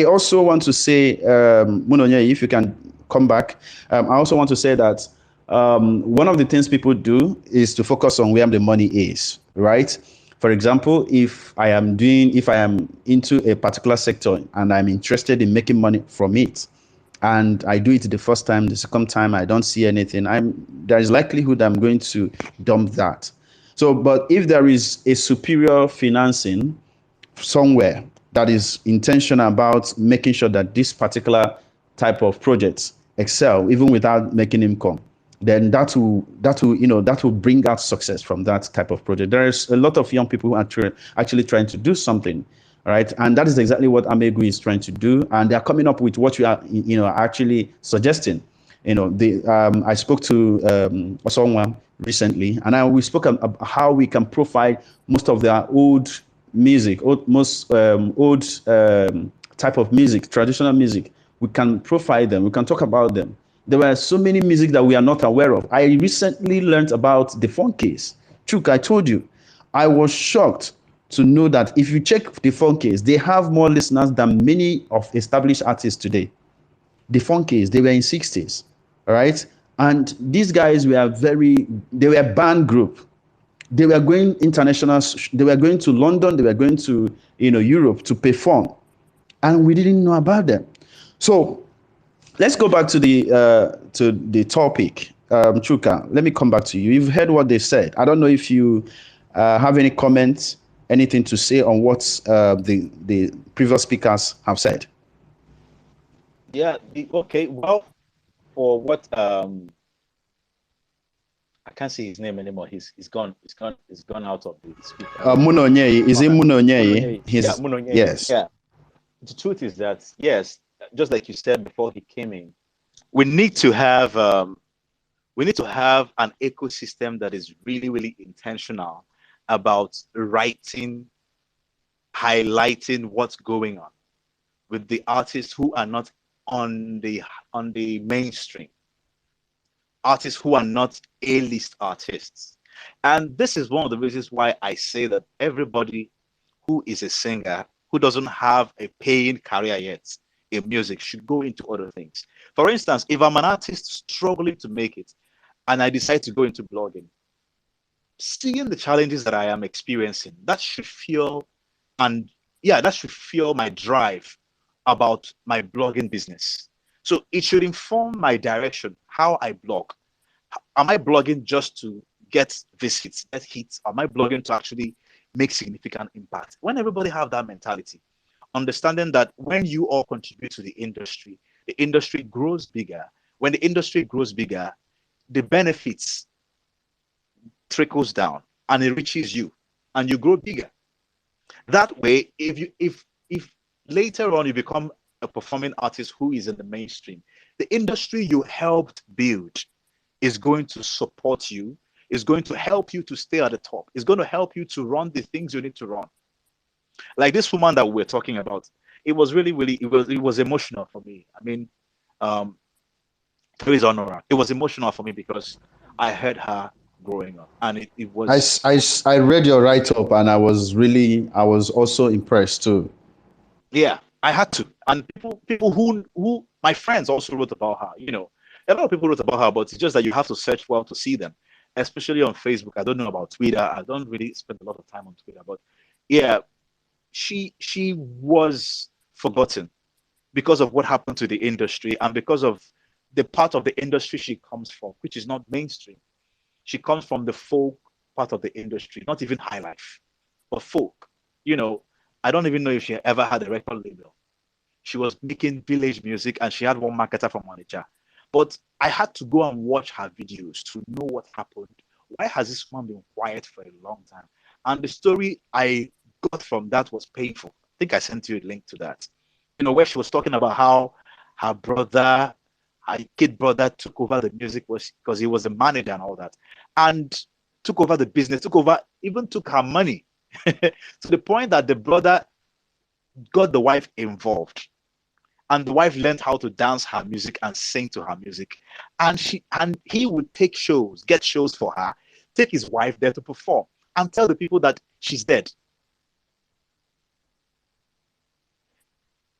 Speaker 1: also want to say, Munonye, if you can come back, I also want to say that one of the things people do is to focus on where the money is, right? For example, if I am into a particular sector and I'm interested in making money from it, and I do it the first time, the second time I don't see anything, there is likelihood I'm going to dump that. So, but if there is a superior financing somewhere that is intentional about making sure that this particular type of projects excel, even without making income, then that will bring out success from that type of project. There's a lot of young people who are actually trying to do something, right? And that is exactly what Amaegwu is trying to do. And they're coming up with what you are, you know, actually suggesting. You know, I spoke to someone recently, and we spoke about how we can profile most of their old music, old type of music, traditional music. We can profile them. We can talk about them. There were so many music that we are not aware of. I recently learned about the Funkies. Chuka, I told you, I was shocked to know that if you check the Funkies, they have more listeners than many of established artists today. The Funkies, they were in 60s, all right? And these guys were they were a band group. They were going international, they were going to London, they were going to, you know, Europe to perform. And we didn't know about them. So let's go back to the topic. Chuka, let me come back to you. You've heard what they said. I don't know if you have any comments, anything to say on what the previous speakers have said.
Speaker 2: Yeah, okay. Well, for what I can't see his name anymore. He's gone out of the speaker.
Speaker 1: Munonye, is it Munonye?
Speaker 2: Yeah, Munonye.
Speaker 1: Yes.
Speaker 2: Yeah. The truth is that, yes, just like you said before he came in, we need to have an ecosystem that is really, really intentional, about writing, highlighting what's going on with the artists who are not on the mainstream, artists who are not A-list artists. And this is one of the reasons why I say that everybody who is a singer who doesn't have a paying career yet in music should go into other things. For instance, if I'm an artist struggling to make it and I decide to go into blogging, seeing the challenges that I am experiencing, that should fuel and yeah, that should fuel my drive about my blogging business. So it should inform my direction, how I blog. Am I blogging just to get visits, get hits? Am I blogging to actually make significant impact? When everybody have that mentality, understanding that when you all contribute to the industry grows bigger. When the industry grows bigger, the benefits trickles down and it reaches you and you grow bigger. That way, if later on you become a performing artist who is in the mainstream, the industry you helped build is going to support you, is going to help you to stay at the top, is going to help you to run the things you need to run. Like this woman that we're talking about, it was really, really, it was emotional for me. I mean, Teresa Honora, it was emotional for me because I heard her growing up, and it was.
Speaker 1: I read your write-up and I was also impressed too.
Speaker 2: Yeah, I had to. And people who my friends also wrote about her. You know, a lot of people wrote about her, but it's just that you have to search well to see them, especially on Facebook. I don't know about Twitter. I don't really spend a lot of time on Twitter, but yeah, she was forgotten because of what happened to the industry and because of the part of the industry she comes from, which is not mainstream. She comes from the folk part of the industry, not even high life, but folk. You know, I don't even know if she ever had a record label. She was making village music and she had one marketer from Onitsha. But I had to go and watch her videos to know what happened. Why has this woman been quiet for a long time? And the story I got from that was painful. I think I sent you a link to that. You know, where she was talking about how her brother, her kid brother, took over the music was because he was a manager and all that, and took over the business, took over, even took her money to the point that the brother got the wife involved, and the wife learned how to dance her music and sing to her music, and he would take shows, get shows for her, take his wife there to perform, and tell the people that she's dead.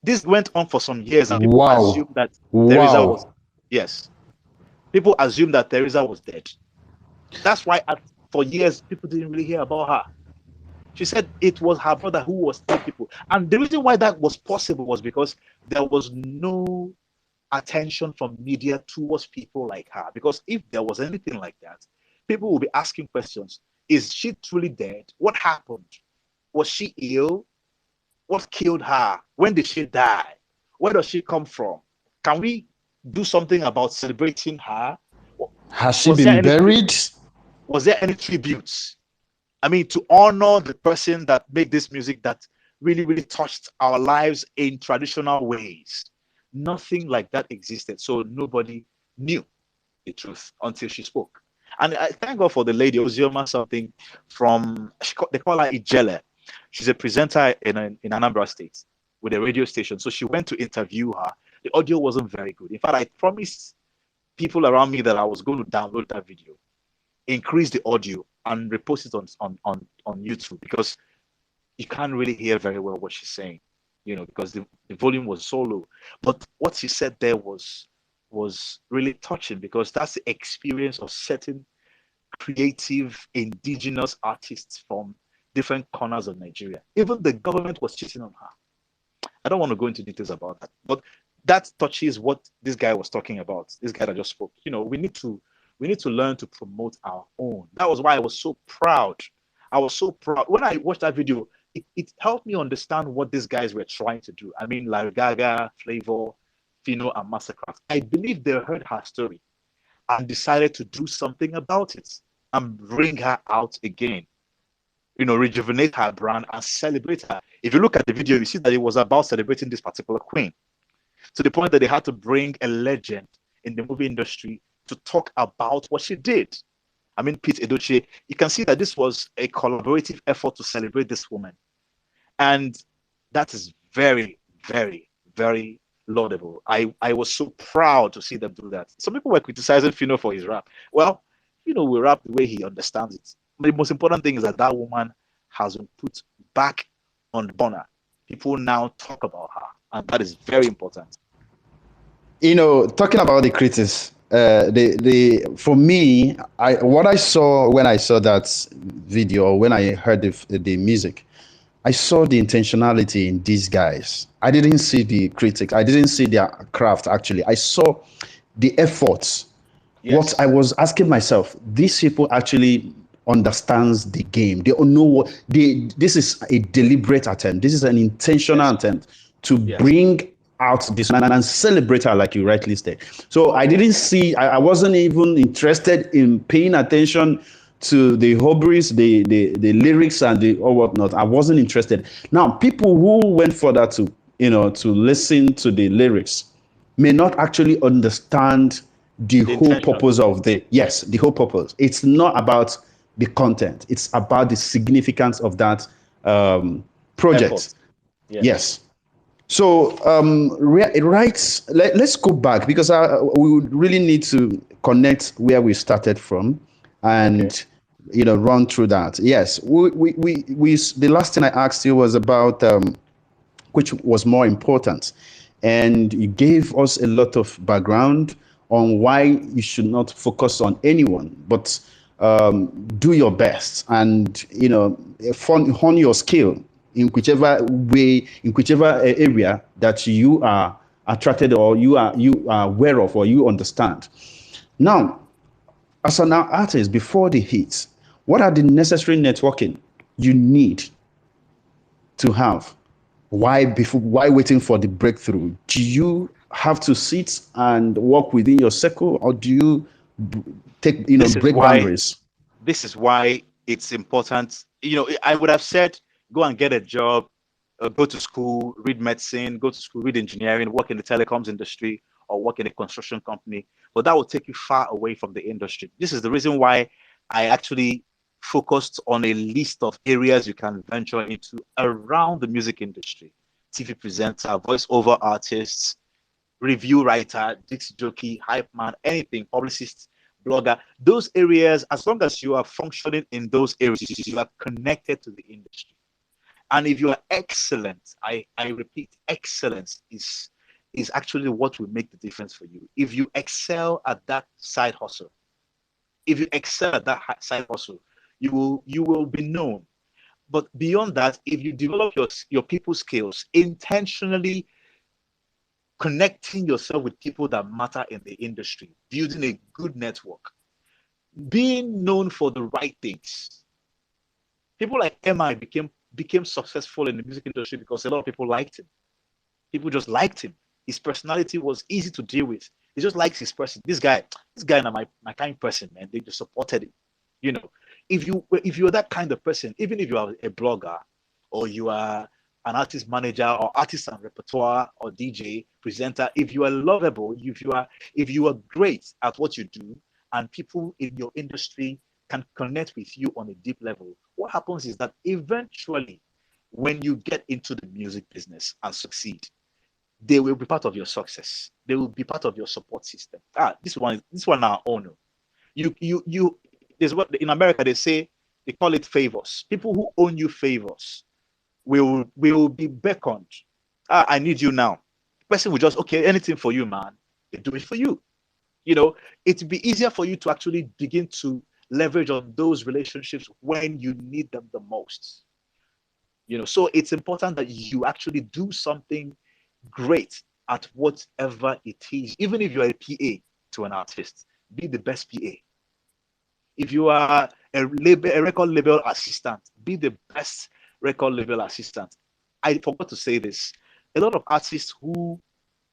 Speaker 2: This went on for some years, and people assumed that Teresa was, yes, people assumed that Teresa was dead. That's why for years people didn't really hear about her. She said it was her brother who was telling people, and the reason why that was possible was because there was no attention from media towards people like her. Because if there was anything like that, people would be asking questions: is she truly dead? What happened? Was she ill? What killed her? When did she die? Where does she come from? Can we do something about celebrating her?
Speaker 1: Has she been buried?
Speaker 2: Was there any tributes? I mean, to honor the person that made this music that really, really touched our lives in traditional ways. Nothing like that existed. So nobody knew the truth until she spoke. And I thank God for the lady, Ozioma something from, they call her Ijele. She's a presenter in Anambra State with a radio station. So she went to interview her. The audio wasn't very good. In fact, I promised people around me that I was going to download that video, increase the audio, and repost it on YouTube, because you can't really hear very well what she's saying, you know, because the volume was so low. But what she said there was really touching, because that's the experience of certain creative indigenous artists from different corners of Nigeria. Even the government was cheating on her. I don't want to go into details about that, but that touches what this guy was talking about. This guy that just spoke. You know, we need to learn to promote our own. That was why I was so proud. I was so proud when I watched that video. It helped me understand what these guys were trying to do. I mean, like Gaga, Flavor, Fino, and Mastercraft. I believe they heard her story and decided to do something about it and bring her out again. You know, rejuvenate her brand and celebrate her. If you look at the video, you see that it was about celebrating this particular queen, to the point that they had to bring a legend in the movie industry to talk about what she did. I mean, Pete Edochie, you can see that this was a collaborative effort to celebrate this woman. And that is very, very, very laudable. I was so proud to see them do that. Some people were criticizing Fino for his rap. Well, Fino will rap the way he understands it. But the most important thing is that that woman has been put back on the burner. People now talk about her, and that is very important.
Speaker 1: Talking about the critics, for me, what I saw when I saw that video, when I heard the music, I saw the intentionality in these guys. I didn't see the critics. I didn't see their craft, actually. I saw the efforts. Yes. What I was asking myself, these people actually understands the game. They know what this is a deliberate attempt. This is an intentional attempt to bring out this and celebrate her, like you rightly said. So I didn't see, I wasn't even interested in paying attention to the hobbies, the lyrics and the or whatnot. I wasn't interested. Now, people who went further to listen to the lyrics may not actually understand the whole purpose of the whole purpose. It's not about the content. It's about the significance of that project. Yes. So let's go back, because we would really need to connect where we started from and run through that. Yes, we the last thing I asked you was about which was more important, and you gave us a lot of background on why you should not focus on anyone, but do your best and hone your skill in whichever way, in whichever area that you are attracted or you are aware of or you understand. Now, as an artist, before the hits, what are the necessary networking you need to have? Why waiting for the breakthrough? Do you have to sit and work within your circle, or do you take break boundaries?
Speaker 2: This is why it's important. I would have said go and get a job, go to school, read medicine, go to school, read engineering, work in the telecoms industry, or work in a construction company. But that will take you far away from the industry. This is the reason why I actually focused on a list of areas you can venture into around the music industry: TV presenter, voiceover artists, review writer, disc jockey, hype man, anything, publicist, blogger. Those areas, as long as you are functioning in those areas, you are connected to the industry. And if you are excellent, I repeat, excellence is actually what will make the difference for you. If you excel at that side hustle, you will be known. But beyond that, if you develop your people skills, intentionally connecting yourself with people that matter in the industry, building a good network, being known for the right things. People like MI became successful in the music industry because a lot of people liked him. People just liked him. His personality was easy to deal with. He just likes his person. This guy now my kind person, man. They just supported him. If you're that kind of person, even if you are a blogger or you are an artist manager or artist and repertoire or DJ presenter, if you are lovable, if you are great at what you do, and people in your industry can connect with you on a deep level, what happens is that eventually, when you get into the music business and succeed, they will be part of your success. They will be part of your support system. This one I own. There's what in America they call it favors. People who own you favors will be beckoned. I need you now. The person will just, okay, anything for you, man. They do it for you. It'd be easier for you to actually begin to leverage on those relationships when you need them the most. So it's important that you actually do something great at whatever it is. Even if you're a PA to an artist, be the best PA. If you are a record label assistant, be the best record label assistant. I forgot to say this. A lot of artists who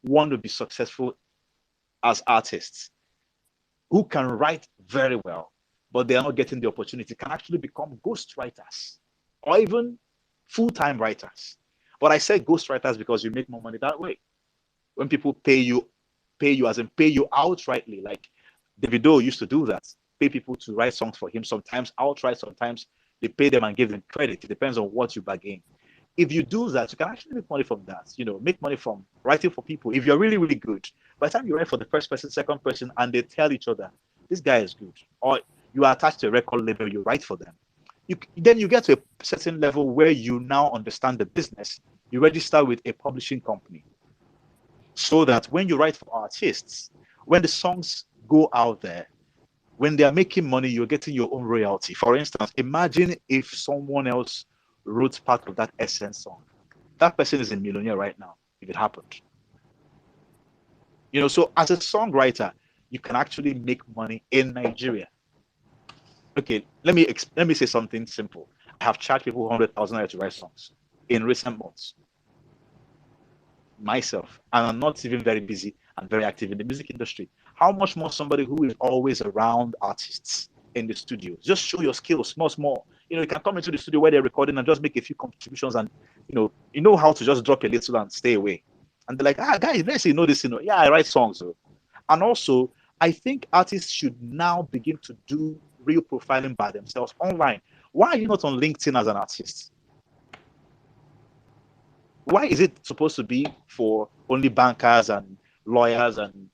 Speaker 2: want to be successful as artists, who can write very well, but they are not getting the opportunity, can actually become ghostwriters or even full-time writers. But I say ghostwriters because you make more money that way. When people pay you as in pay you outrightly, like Davido used to do that. pay people to write songs for him. Sometimes outright, sometimes they pay them and give them credit. It depends on what you bargain. If you do that, you can actually make money from that. Make money from writing for people. If you're really, really good, by the time you write for the first person, second person, and they tell each other, this guy is good, or you are attached to a record label, you write for them. Then you get to a certain level where you now understand the business. You register with a publishing company, so that when you write for artists, when the songs go out there, when they are making money, you're getting your own royalty. For instance, imagine if someone else wrote part of that Essence song. That person is a millionaire right now, if it happened. So as a songwriter, you can actually make money in Nigeria. Okay, let me say something simple. I have charged people 100,000 to write songs in recent months myself, and I'm not even very busy and very active in the music industry. How much more somebody who is always around artists in the studio? Just show your skills, small. You can come into the studio where they're recording and just make a few contributions, and you know how to just drop a little and stay away. And they're like, guys, let's say this. Yeah, I write songs. And also, I think artists should now begin to do real profiling by themselves online. Why are you not on LinkedIn as an artist? Why is it supposed to be for only bankers and lawyers and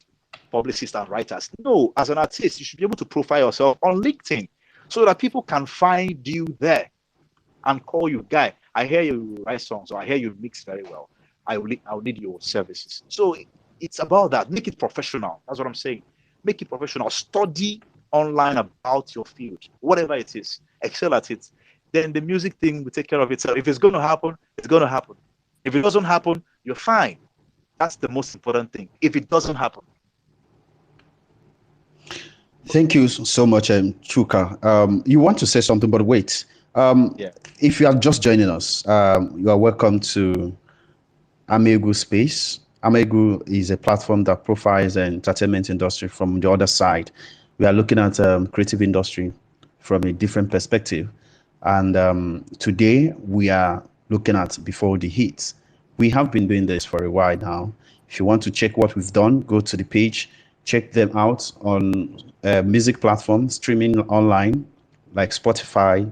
Speaker 2: publicists and writers? No, as an artist, you should be able to profile yourself on LinkedIn so that people can find you there and call you, guy, I hear you write songs, or I hear you mix very well. I'll need your services. So it's about that. Make it professional. That's what I'm saying. Make it professional. Study online about your field, whatever it is. Excel at it. Then the music thing will take care of itself. If it's going to happen, it's going to happen. If it doesn't happen, you're fine. That's the most important thing. If it doesn't happen.
Speaker 1: Thank you so much, Chuka. You want to say something, but wait. If you are just joining us, you are welcome to Amaegwu Space. Amaegwu is a platform that profiles the entertainment industry from the other side. We are looking at creative industry from a different perspective. And today we are looking at before the hits. We have been doing this for a while now. If you want to check what we've done, go to the page, check them out on music platforms, streaming online, like Spotify,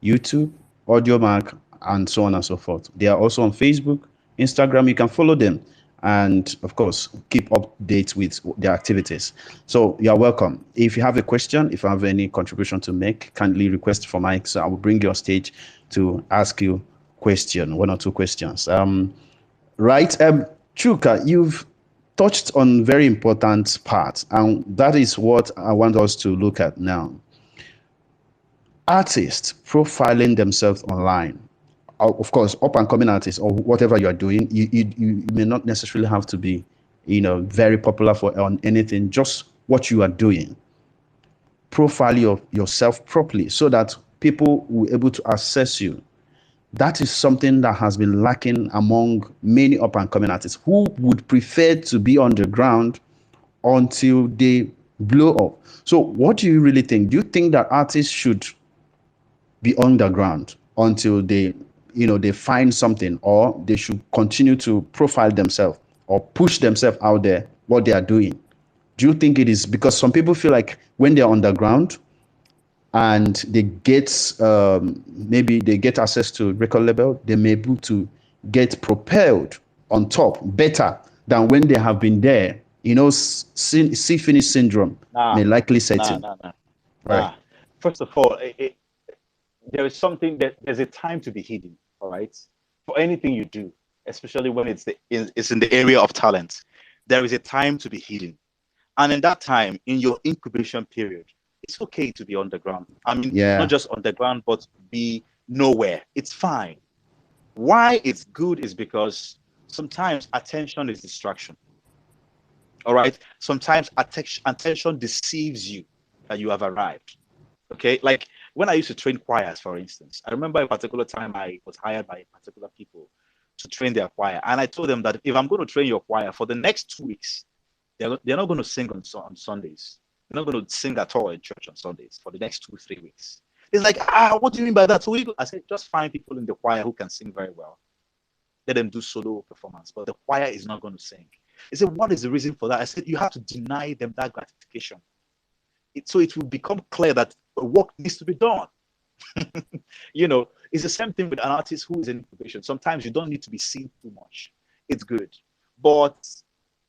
Speaker 1: YouTube, AudioMac, and so on and so forth. They are also on Facebook, Instagram. You can follow them and, of course, keep updates with their activities. So you're welcome. If you have a question, if you have any contribution to make, kindly request for Mike. So I will bring you on stage to ask you one or two questions. Right. Chuka, you've touched on very important part, and that is what I want us to look at now. Artists profiling themselves online. Of course, up and coming artists or whatever you are doing, you may not necessarily have to be, very popular on anything, just what you are doing. Profile yourself properly so that people will be able to assess you. That is something that has been lacking among many up and coming artists who would prefer to be on the ground until they blow up. So what do you really think? Do you think that artists should be underground until they find something, or they should continue to profile themselves or push themselves out there, what they are doing? Do you think it is because some people feel like when they're underground and they get maybe they get access to record label, they may be able to get propelled on top better than when they have been there? See finish syndrome may likely set in.
Speaker 2: Right. First of all, there is something there's a time to be hidden. All right, for anything you do, especially when it's in the area of talent, there is a time to be hidden, and in that time, in your incubation period, it's okay to be underground. I mean, not just underground, but be nowhere. It's fine. Why it's good is because sometimes attention is distraction. All right, sometimes attention deceives you that you have arrived. Okay, like when I used to train choirs, for instance, I remember a particular time I was hired by particular people to train their choir. And I told them that if I'm going to train your choir for the next 2 weeks, they're not going to sing on Sundays. They're not going to sing at all in church on Sundays for the next 2-3 weeks. It's like, what do you mean by that? So I said, just find people in the choir who can sing very well. Let them do solo performance, but the choir is not going to sing. He said, what is the reason for that? I said, you have to deny them that gratification. So it will become clear that work needs to be done. It's the same thing with an artist who is in incubation. Sometimes you don't need to be seen too much. It's good. But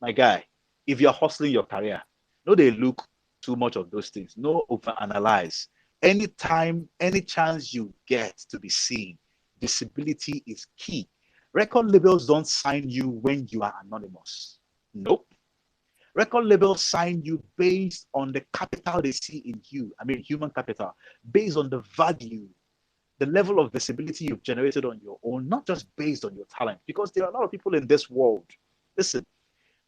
Speaker 2: my guy, if you're hustling your career, no, they look too much of those things. No overanalyze. Anytime, any chance you get to be seen, visibility is key. Record labels don't sign you when you are anonymous. Nope. Record labels sign you based on the capital they see in you. I mean, human capital, based on the value, the level of visibility you've generated on your own, not just based on your talent. Because there are a lot of people in this world. Listen,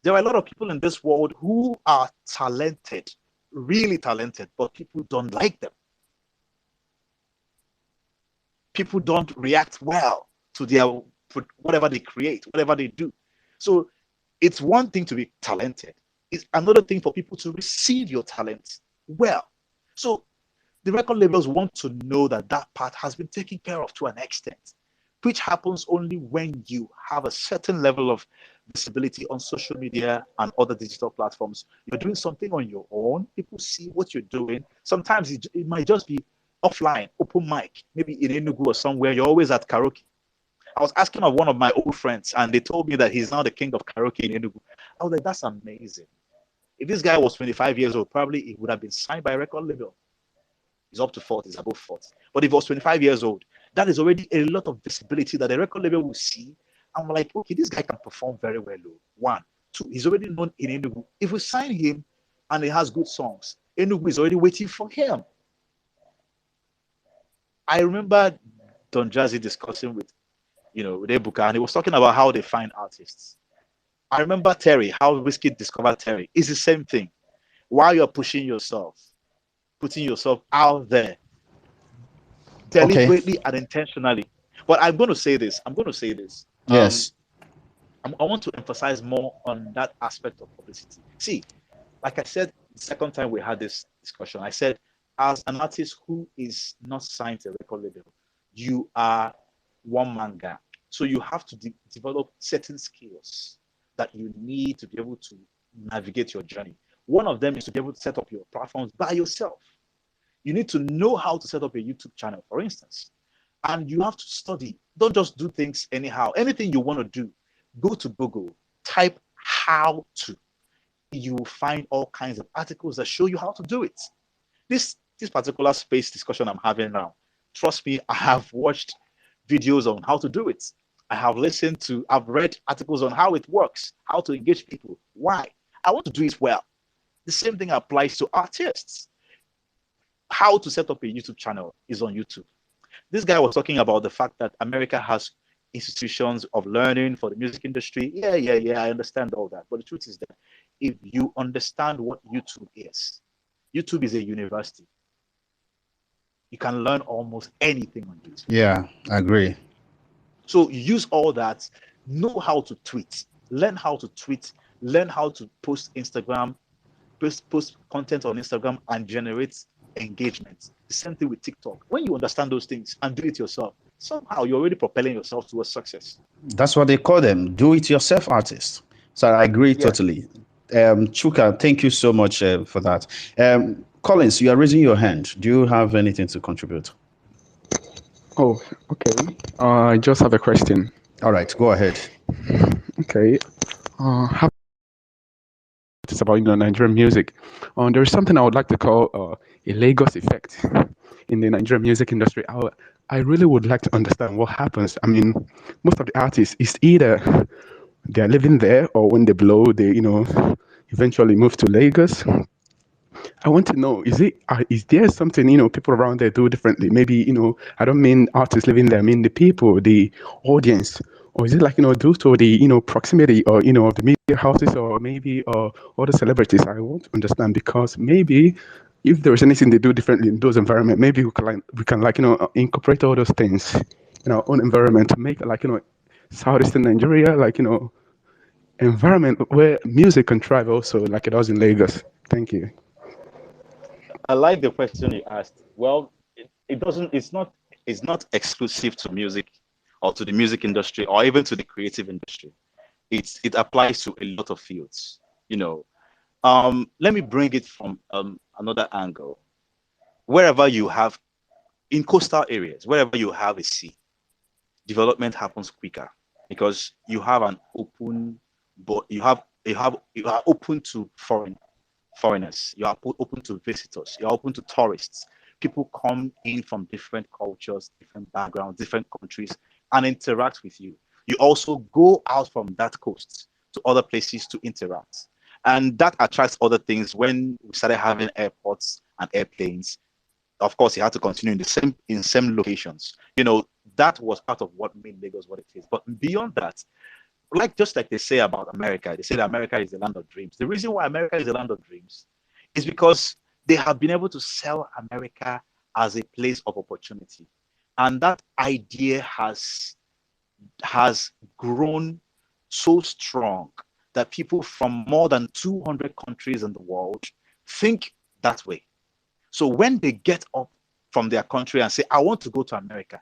Speaker 2: there are a lot of people in this world who are talented, really talented, but people don't like them. People don't react well to their whatever they create, whatever they do. So it's one thing to be talented. It's another thing for people to receive your talent well. So the record labels want to know that that part has been taken care of to an extent, which happens only when you have a certain level of visibility on social media and other digital platforms. You're doing something on your own. People see what you're doing. Sometimes it might just be offline, open mic, maybe in Enugu or somewhere. You're always at karaoke. I was asking of one of my old friends, and they told me that he's now the king of karaoke in Enugu. I was like, that's amazing. If this guy was 25 years old, probably he would have been signed by a record label. He's up to 40, he's above 40. But if he was 25 years old, that is already a lot of visibility that the record label will see. I'm like, okay, this guy can perform very well. One. Two, he's already known in Enugu. If we sign him and he has good songs, Enugu is already waiting for him. I remember Don Jazzy discussing with Ebuka, and he was talking about how they find artists. I remember Terry, how Whiskey discovered Terry. It's the same thing. While you're pushing yourself, putting yourself out there, deliberately and intentionally. But I'm going to say this.
Speaker 1: Yes.
Speaker 2: I want to emphasize more on that aspect of publicity. See, like I said, the second time we had this discussion, I said, as an artist who is not signed to a record label, you are one man gang. So you have to develop certain skills that you need to be able to navigate your journey. One of them is to be able to set up your platforms by yourself. You need to know how to set up a YouTube channel, for instance. And you have to study. Don't just do things anyhow. Anything you want to do, go to Google, type how to. You will find all kinds of articles that show you how to do it. This particular space discussion I'm having now, trust me, I have watched videos on how to do it. I've read articles on how it works, how to engage people. Why? I want to do it well. The same thing applies to artists. How to set up a YouTube channel is on YouTube. This guy was talking about the fact that America has institutions of learning for the music industry. Yeah, I understand all that. But the truth is that if you understand what YouTube is a university. You can learn almost anything on YouTube.
Speaker 1: Yeah, I agree.
Speaker 2: So use all that, know how to tweet, learn how to tweet, learn how to post Instagram, post content on Instagram and generate engagement. The same thing with TikTok. When you understand those things and do it yourself, somehow you're already propelling yourself towards success.
Speaker 1: That's what they call them, do-it-yourself artists. So I agree totally. Chuka, thank you so much for that. Collins, you are raising your hand. Do you have anything to contribute?
Speaker 5: Oh, okay. I just have a question.
Speaker 1: All right, go ahead.
Speaker 5: Okay. It's about Nigerian music. There is something I would like to call a Lagos effect in the Nigerian music industry. I really would like to understand what happens. I mean, most of the artists is either they're living there or when they blow, they eventually move to Lagos. I want to know, is there something, people around there do differently? Maybe, I don't mean artists living there, I mean the people, the audience. Or is it like, due to the, proximity or, of the media houses or maybe other celebrities? I want to understand because maybe if there is anything they do differently in those environments, maybe we can incorporate all those things in our own environment to make Southeastern Nigeria, environment where music can thrive also like it does in Lagos. Thank you.
Speaker 2: I like the question you asked. Well, it's not exclusive to music or to the music industry or even to the creative industry. It applies to a lot of fields. Let me bring it from another angle. Wherever you have, in coastal areas, wherever you have a sea, development happens quicker because you have an open, but you are open to foreigners. You are open to visitors. You are open to tourists. People come in from different cultures, different backgrounds, different countries, and interact with you. You also go out from that coast to other places to interact. And that attracts other things. When we started having airports and airplanes, of course, you had to continue in same locations. That was part of what made Lagos what it is. But beyond that, just like they say about America, they say that America is the land of dreams. The reason why America is the land of dreams is because they have been able to sell America as a place of opportunity. And that idea has grown so strong that people from more than 200 countries in the world think that way. So when they get up from their country and say, I want to go to America,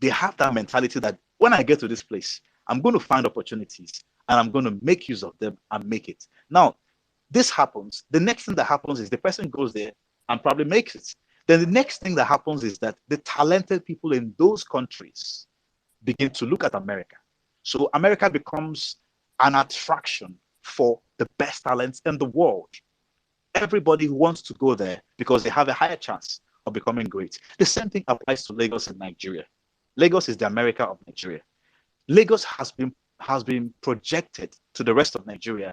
Speaker 2: they have that mentality that when I get to this place, I'm going to find opportunities and I'm going to make use of them and make it. Now, this happens. The next thing that happens is the person goes there and probably makes it. Then the next thing that happens is that the talented people in those countries begin to look at America. So America becomes an attraction for the best talents in the world. Everybody who wants to go there because they have a higher chance of becoming great. The same thing applies to Lagos in Nigeria. Lagos is the America of Nigeria. Lagos has been projected to the rest of Nigeria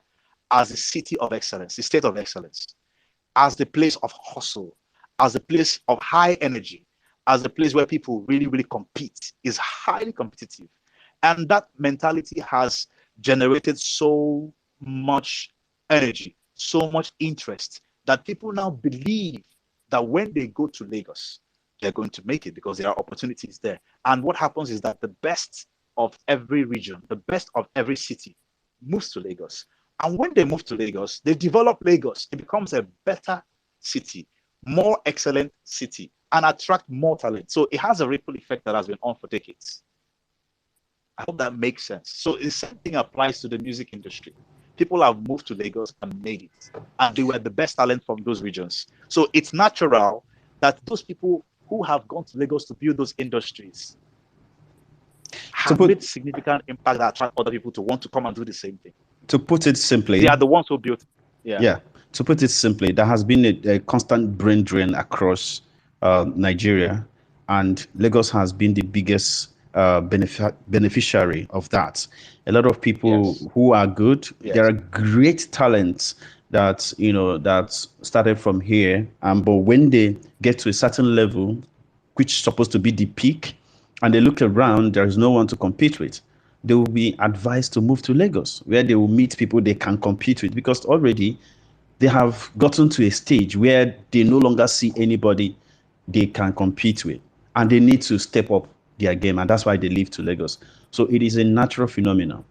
Speaker 2: as the city of excellence, the state of excellence, as the place of hustle, as the place of high energy, as the place where people really, really compete, is highly competitive. And that mentality has generated so much energy, so much interest that people now believe that when they go to Lagos, they're going to make it because there are opportunities there. And what happens is that the best of every region, the best of every city moves to Lagos. And when they move to Lagos, they develop Lagos. It becomes a better city, more excellent city, and attract more talent. So it has a ripple effect that has been on for decades. I hope that makes sense. So the same thing applies to the music industry. People have moved to Lagos and made it, and they were the best talent from those regions. So it's natural that those people who have gone to Lagos to build those industries have made significant impact that attract other people to want to come and do the same thing.
Speaker 1: To put it simply,
Speaker 2: they are the ones who built it.
Speaker 1: Yeah. To put it simply, there has been a constant brain drain across Nigeria, and Lagos has been the biggest beneficiary of that. A lot of people who are good, there are great talents that that started from here, but when they get to a certain level, which is supposed to be the peak, and they look around, there is no one to compete with, they will be advised to move to Lagos, where they will meet people they can compete with, because already they have gotten to a stage where they no longer see anybody they can compete with, and they need to step up their game, and that's why they leave to Lagos. So it is a natural phenomenon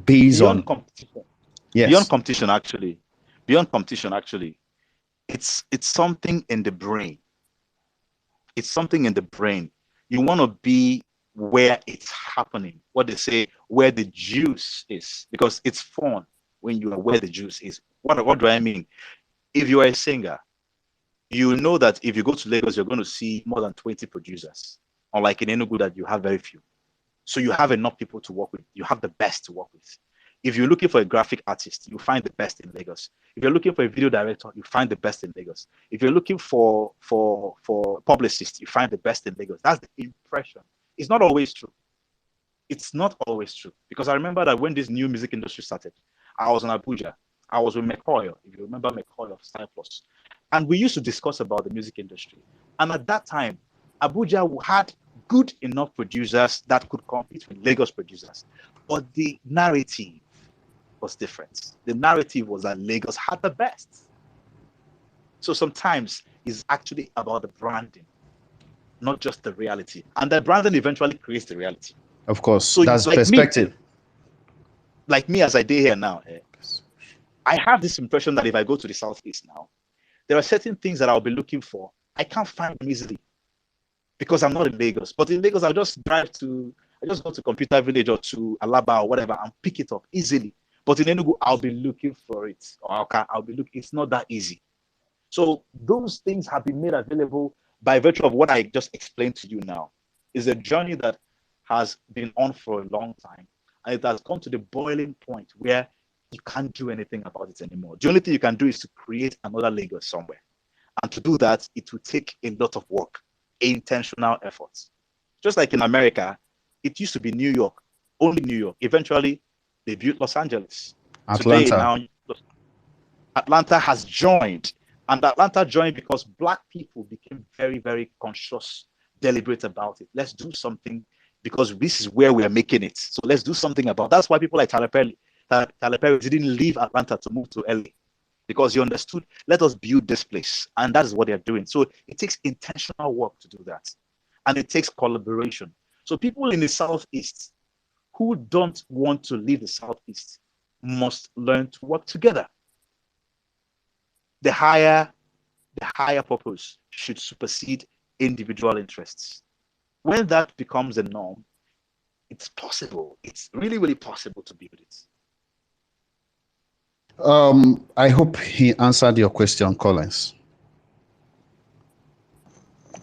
Speaker 1: based
Speaker 2: beyond
Speaker 1: on
Speaker 2: competition.
Speaker 1: Yes.
Speaker 2: Beyond competition, actually, it's something in the brain. It's something in the brain. You want to be where it's happening. What they say, where the juice is, because it's fun when you are where the juice is. What do I mean? If you are a singer, you know that if you go to Lagos, you're going to see more than 20 producers. Unlike in Enugu, that you have very few. So you have enough people to work with. You have the best to work with. If you're looking for a graphic artist, you find the best in Lagos. If you're looking for a video director, you find the best in Lagos. If you're looking for publicists, you find the best in Lagos. That's the impression. It's not always true. It's not always true. Because I remember that when this new music industry started, I was in Abuja. I was with McCoy, if you remember McCoy of Style Plus. And we used to discuss about the music industry. And at that time, Abuja had good enough producers that could compete with Lagos producers. But the narrative was different. The narrative was that Lagos had the best. So sometimes it's actually about the branding, not just the reality. And the branding eventually creates the reality.
Speaker 1: Of course,
Speaker 2: so
Speaker 1: that's perspective.
Speaker 2: Like me, as I did here now, I have this impression that if I go to the Southeast now, there are certain things that I'll be looking for. I can't find them easily because I'm not in Lagos. But in Lagos, I just go to Computer Village or to Alaba or whatever and pick it up easily. But in Enugu, I'll be looking for it. Or I'll be looking. It's not that easy. So those things have been made available by virtue of what I just explained to you now. It's a journey that has been on for a long time. And it has come to the boiling point where you can't do anything about it anymore. The only thing you can do is to create another Lagos somewhere. And to do that, it will take a lot of work, intentional efforts. Just like in America, it used to be New York, only New York. Eventually, they built Los Angeles.
Speaker 1: Atlanta.
Speaker 2: Today, now, Atlanta has joined. And Atlanta joined because Black people became very, very conscious, deliberate about it. Let's do something because this is where we are making it. So let's do something about it. That's why people like Tyler Perry didn't leave Atlanta to move to LA, because he understood, let us build this place. And that is what they're doing. So it takes intentional work to do that. And it takes collaboration. So people in the Southeast who don't want to leave the Southeast must learn to work together. The higher purpose should supersede individual interests. When that becomes the norm, it's possible. It's really, really possible to build it.
Speaker 1: I hope he answered your question, Collins.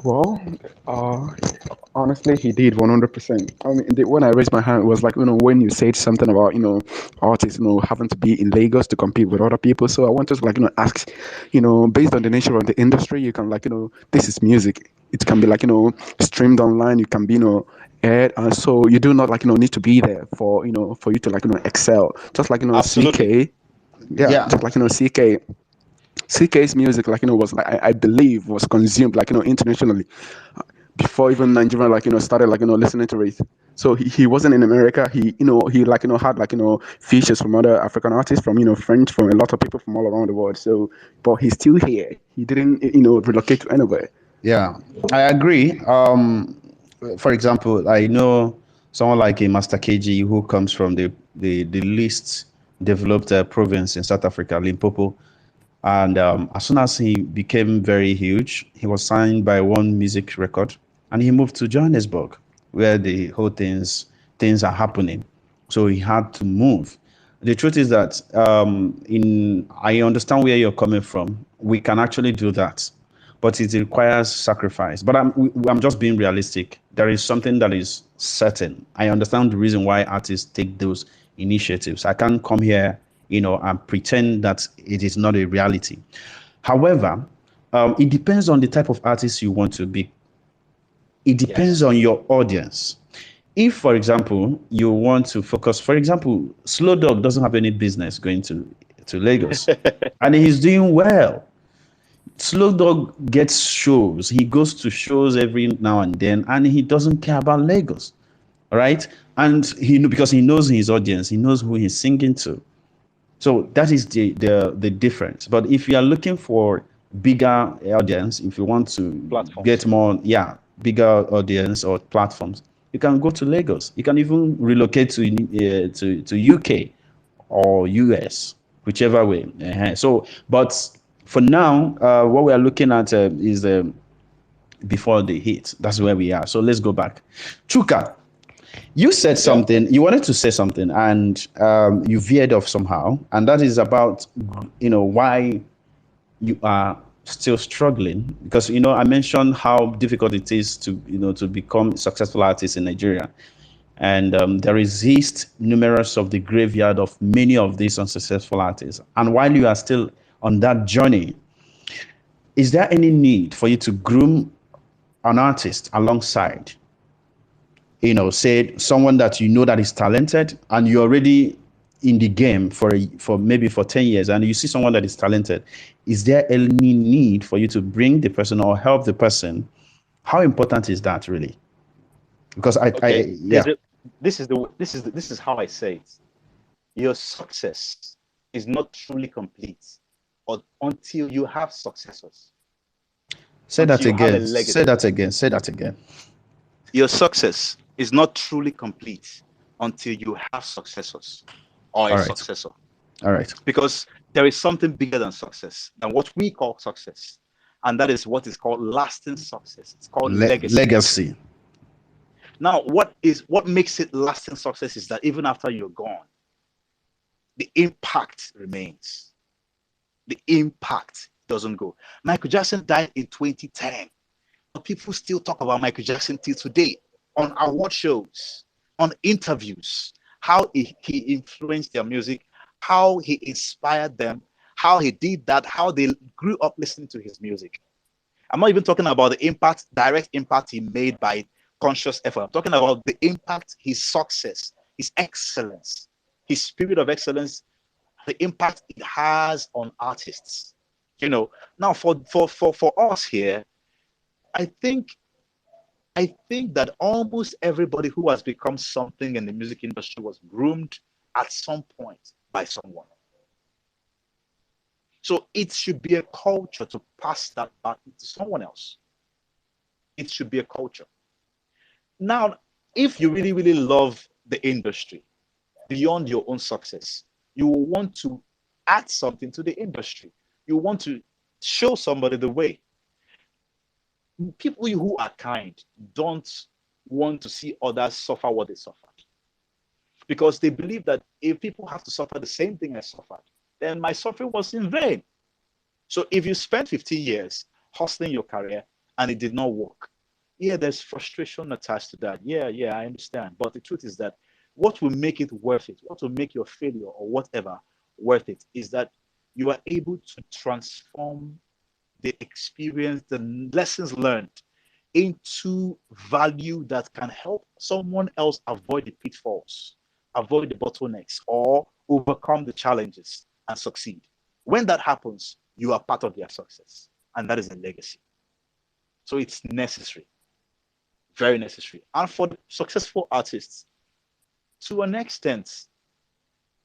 Speaker 5: Well, honestly, he did 100%. I mean, when I raised my hand, it was like, when you said something about, artists, having to be in Lagos to compete with other people. So I want to, ask, based on the nature of the industry, you can, this is music. It can be, streamed online. You can be, aired. And so you do not, need to be there for, for you to, excel. Just like,
Speaker 2: Absolutely.
Speaker 5: CK. Yeah, just like, CK. CK's music, was I believe was consumed internationally before even Nigeria started listening to it. So he wasn't in America. He had features from other African artists, from French, from a lot of people from all around the world. So, but he's still here. He didn't relocate to anywhere.
Speaker 1: Yeah, I agree. For example, I know someone like a Master KG who comes from the least developed province in South Africa, Limpopo. And as soon as he became very huge, he was signed by one music record, and he moved to Johannesburg, where the whole things are happening. So he had to move. The truth is that I understand where you're coming from. We can actually do that, but it requires sacrifice. But I'm just being realistic. There is something that is certain. I understand the reason why artists take those initiatives. I can't come here and pretend that it is not a reality. However, it depends on the type of artist you want to be. It depends on your audience. If, for example, you want to focus, for example, Slow Dog doesn't have any business going to Lagos, and he's doing well. Slow Dog gets shows. He goes to shows every now and then, and he doesn't care about Lagos, all right? And because he knows his audience, he knows who he's singing to. So that is the difference. But if you are looking for bigger audience, if you want to get more, bigger audience or platforms, you can go to Lagos. You can even relocate to UK or US, whichever way. So, but for now, what we are looking at is before the hit. That's where we are. So let's go back. Chuka, you said something, you wanted to say something, and you veered off somehow, and that is about, why you are still struggling, because, I mentioned how difficult it is to, to become successful artists in Nigeria. And there exist numerous of the graveyard of many of these unsuccessful artists. And while you are still on that journey, is there any need for you to groom an artist alongside? Say someone that that is talented, and you're already in the game for maybe 10 years, and you see someone that is talented. Is there any need for you to bring the person or help the person? How important is that really? Because
Speaker 2: this is how I say it. Your success is not truly complete until you have successors.
Speaker 1: Say that again. Say that again. Say that again.
Speaker 2: Your success is not truly complete until you have successors or a successor.
Speaker 1: All right.
Speaker 2: Because there is something bigger than success, than what we call success. And that is what is called lasting success. It's called legacy. Now, what makes it lasting success is that even after you're gone, the impact remains. The impact doesn't go. Michael Jackson died in 2010, but people still talk about Michael Jackson till today on award shows, on interviews, how he influenced their music, how he inspired them, how he did that, how they grew up listening to his music. I'm not even talking about the impact, direct impact he made by conscious effort. I'm talking about the impact, his success, his excellence, his spirit of excellence, the impact it has on artists. You know, now for us here, I think that almost everybody who has become something in the music industry was groomed at some point by someone. So it should be a culture to pass that back to someone else. It should be a culture. Now, if you really, really love the industry beyond your own success, you will want to add something to the industry. You want to show somebody the way. People who are kind don't want to see others suffer what they suffered, because they believe that if people have to suffer the same thing I suffered, then my suffering was in vain. So if you spend 15 years hustling your career and it did not work, yeah, there's frustration attached to that. Yeah, I understand. But the truth is that what will make it worth it, what will make your failure or whatever worth it, is that you are able to transform the experience, the lessons learned, into value that can help someone else avoid the pitfalls, avoid the bottlenecks, or overcome the challenges and succeed. When that happens, you are part of their success, and that is a legacy. So it's necessary, very necessary. And for successful artists, to an extent,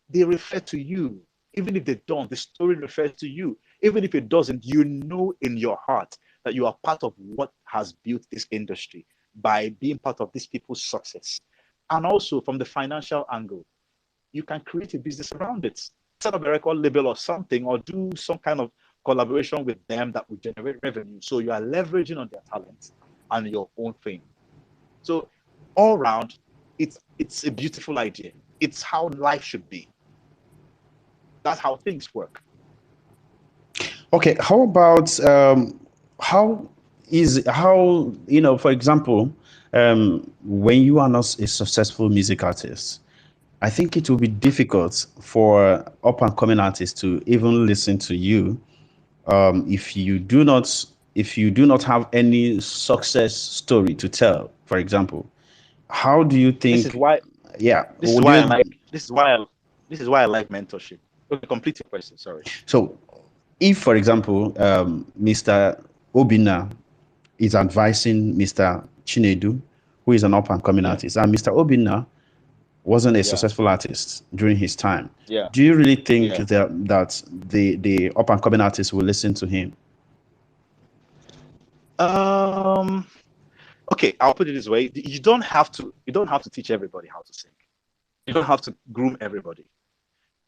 Speaker 2: they refer to you. Even if they don't, the story refers to you. Even if it doesn't, you know in your heart that you are part of what has built this industry by being part of these people's success. And also from the financial angle, you can create a business around it. Set up a record label or something, or do some kind of collaboration with them that will generate revenue. So you are leveraging on their talent and your own fame. So all around, it's a beautiful idea. It's how life should be. That's how things work.
Speaker 1: Okay, how about how for example, when you are not a successful music artist, I think it will be difficult for up and coming artists to even listen to you if you do not have any success story to tell. For example, how do you think?
Speaker 2: This is why.
Speaker 1: Yeah,
Speaker 2: This is why I like. This is why I like mentorship. Okay, complete your question. Sorry.
Speaker 1: So, if, for example, Mr. Obina is advising Mr. Chinedu, who is an up-and-coming artist, and Mr. Obina wasn't a successful artist during his time, do you really think that the up-and-coming artist will listen to him?
Speaker 2: Okay, I'll put it this way: you don't have to teach everybody how to sing. You don't have to groom everybody.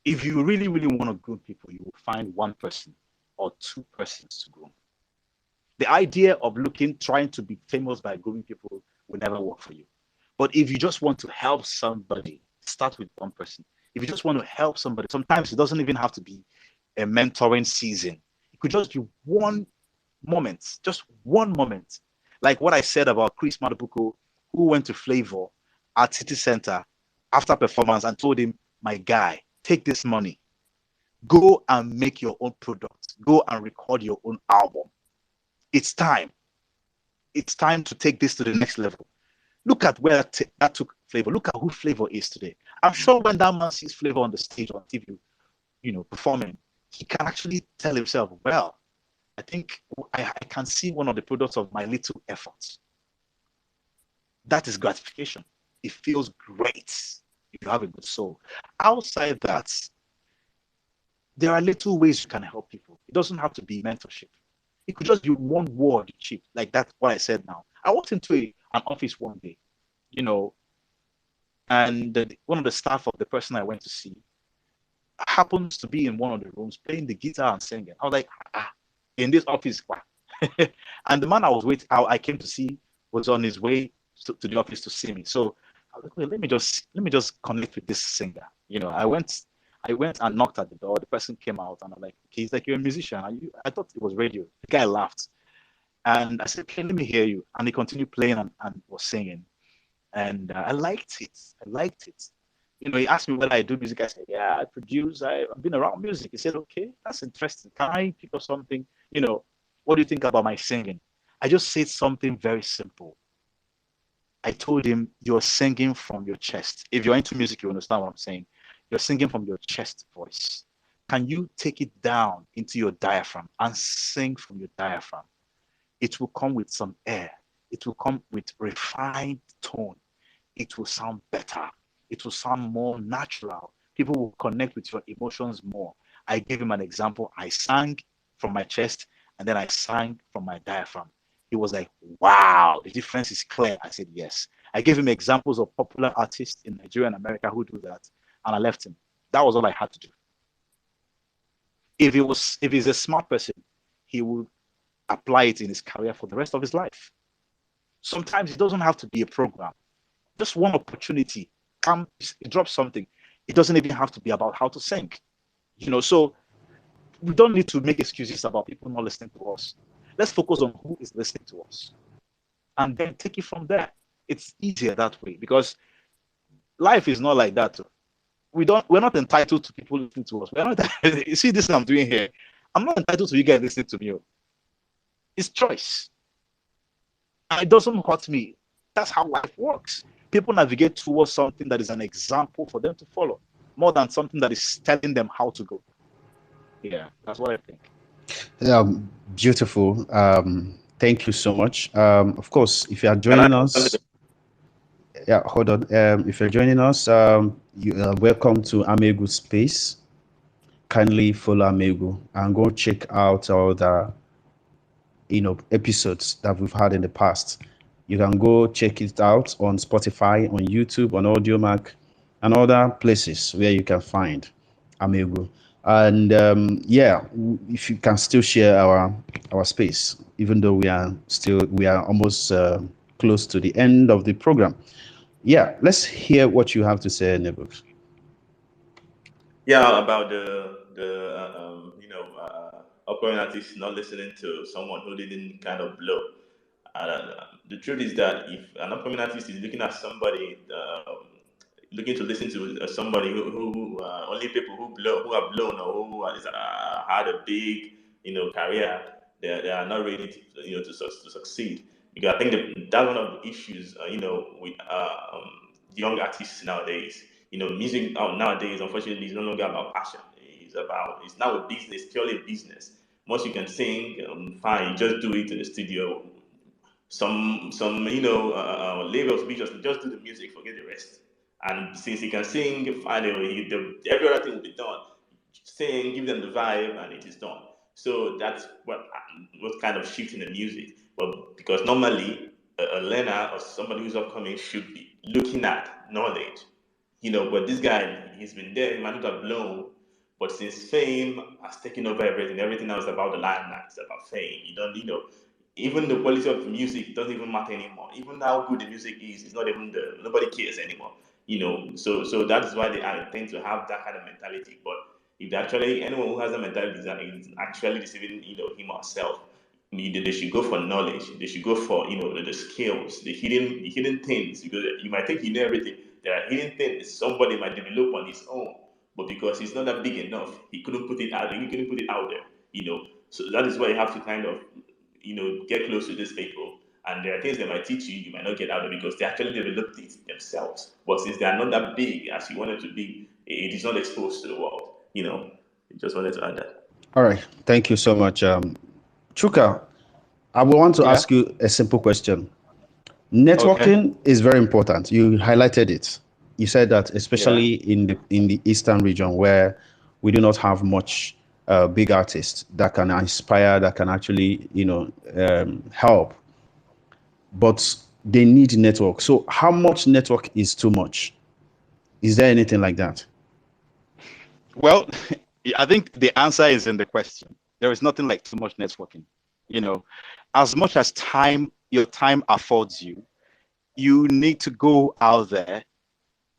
Speaker 2: If you really, really want to groom people, you will find one person or two persons to groom. The idea of trying to be famous by grooming people will never work for you. But if you just want to help somebody, start with one person. If you just want to help somebody, sometimes it doesn't even have to be a mentoring season. It could just be one moment, just one moment. Like what I said about Chris Madabuko, who went to Flavor at City Center after performance and told him, my guy, take this money, go and make your own product, go and record your own album. It's time. It's time to take this to the next level. Look at where that took Flavor. Look at who Flavor is today. I'm sure when that man sees Flavor on the stage on TV, performing, he can actually tell himself, well, I think I can see one of the products of my little efforts. That is gratification. It feels great if you have a good soul. Outside that, there are little ways you can help people. It doesn't have to be mentorship. It could just be one word cheap, like that's what I said now. I walked into an office one day, and one of the staff of the person I went to see happens to be in one of the rooms playing the guitar and singing. I was like, in this office. And the man I came to see was on his way to the office to see me. So I was like, let me just connect with this singer. I went I went and knocked at the door. The person came out, and I'm like, okay. He's like, you're a musician. Are you? I thought it was radio. The guy laughed, and I said, okay, let me hear you. And he continued playing and was singing, and I liked it. I liked it. You know, he asked me whether I do music. I said, yeah, I produce. I've been around music. He said, okay, that's interesting. Can I pick up something? You know, what do you think about my singing? I just said something very simple. I told him, you're singing from your chest. If you're into music, you understand what I'm saying. You're singing from your chest voice. Can you take it down into your diaphragm and sing from your diaphragm? It will come with some air. It will come with refined tone. It will sound better. It will sound more natural. People will connect with your emotions more. I gave him an example. I sang from my chest and then I sang from my diaphragm. He was like, wow, the difference is clear. I said, yes. I gave him examples of popular artists in Nigeria and America who do that, and I left him. That was all I had to do. If he's a smart person, he would apply it in his career for the rest of his life. Sometimes it doesn't have to be a program. Just one opportunity, come drop something. It doesn't even have to be about how to sing. You know, so we don't need to make excuses about people not listening to us. Let's focus on who is listening to us and then take it from there. It's easier that way because life is not like that. We're not entitled to people listening to us. We're not. You see this I'm doing here. I'm not entitled to you guys listening to me. It's choice. And it doesn't hurt me. That's how life works. People navigate towards something that is an example for them to follow, more than something that is telling them how to go. Yeah, that's what I think.
Speaker 1: Beautiful. Thank you so much. Of course, if you are joining us, yeah, hold on. If you're joining us, you are welcome to Amaegwu Space. Kindly follow Amaegwu and go check out all the episodes that we've had in the past. You can go check it out on Spotify, on YouTube, on AudioMac, and other places where you can find Amaegwu. And yeah, if you can still share our space, even though we are almost close to the end of the program. Yeah, let's hear what you have to say, Nebuk.
Speaker 3: Yeah, about the upcoming artist not listening to someone who didn't kind of blow. The truth is that if an upcoming artist is looking at somebody, looking to listen to somebody who only people who have blown or who has had a big career, they are not ready to succeed. Because I think that's one of the issues with young artists nowadays. Music nowadays, unfortunately, is no longer about passion. It's now a business, purely a business. Once you can sing, fine, you just do it in the studio. Some labels we just do the music, forget the rest. And since he can sing, fine, every other thing will be done. Sing, give them the vibe, and it is done. So that's what kind of shift in the music. But because normally a learner or somebody who's upcoming should be looking at knowledge. But this guy, he's been there, he might not have blown, but since fame has taken over everything now is about the limelight, it's about fame. You don't, even the quality of the music doesn't even matter anymore. Even how good the music is, it's not even nobody cares anymore. So that is why they tend to have that kind of mentality. But if anyone who has a mentality is actually deceiving, him or herself, they should go for knowledge. They should go for the skills, the hidden things. Because you might think you know everything. There are hidden things somebody might develop on his own, but because he's not that big enough, he couldn't put it out. He couldn't put it out there. So that is why you have to kind of get close to these people. And there are things they might teach you, you might not get out of because they actually developed it themselves. But since they are not that big as you want it to be, it is not exposed to the world. Just wanted to add that.
Speaker 1: All right. Thank you so much. Chuka, I want to ask you a simple question. Networking is very important. You highlighted it. You said that especially in the eastern region where we do not have much big artists that can inspire, that can actually help, but they need network. So how much network is too much? Is there anything like that?
Speaker 2: Well, I think the answer is in the question. There is nothing like too much networking. As much as your time affords you, you need to go out there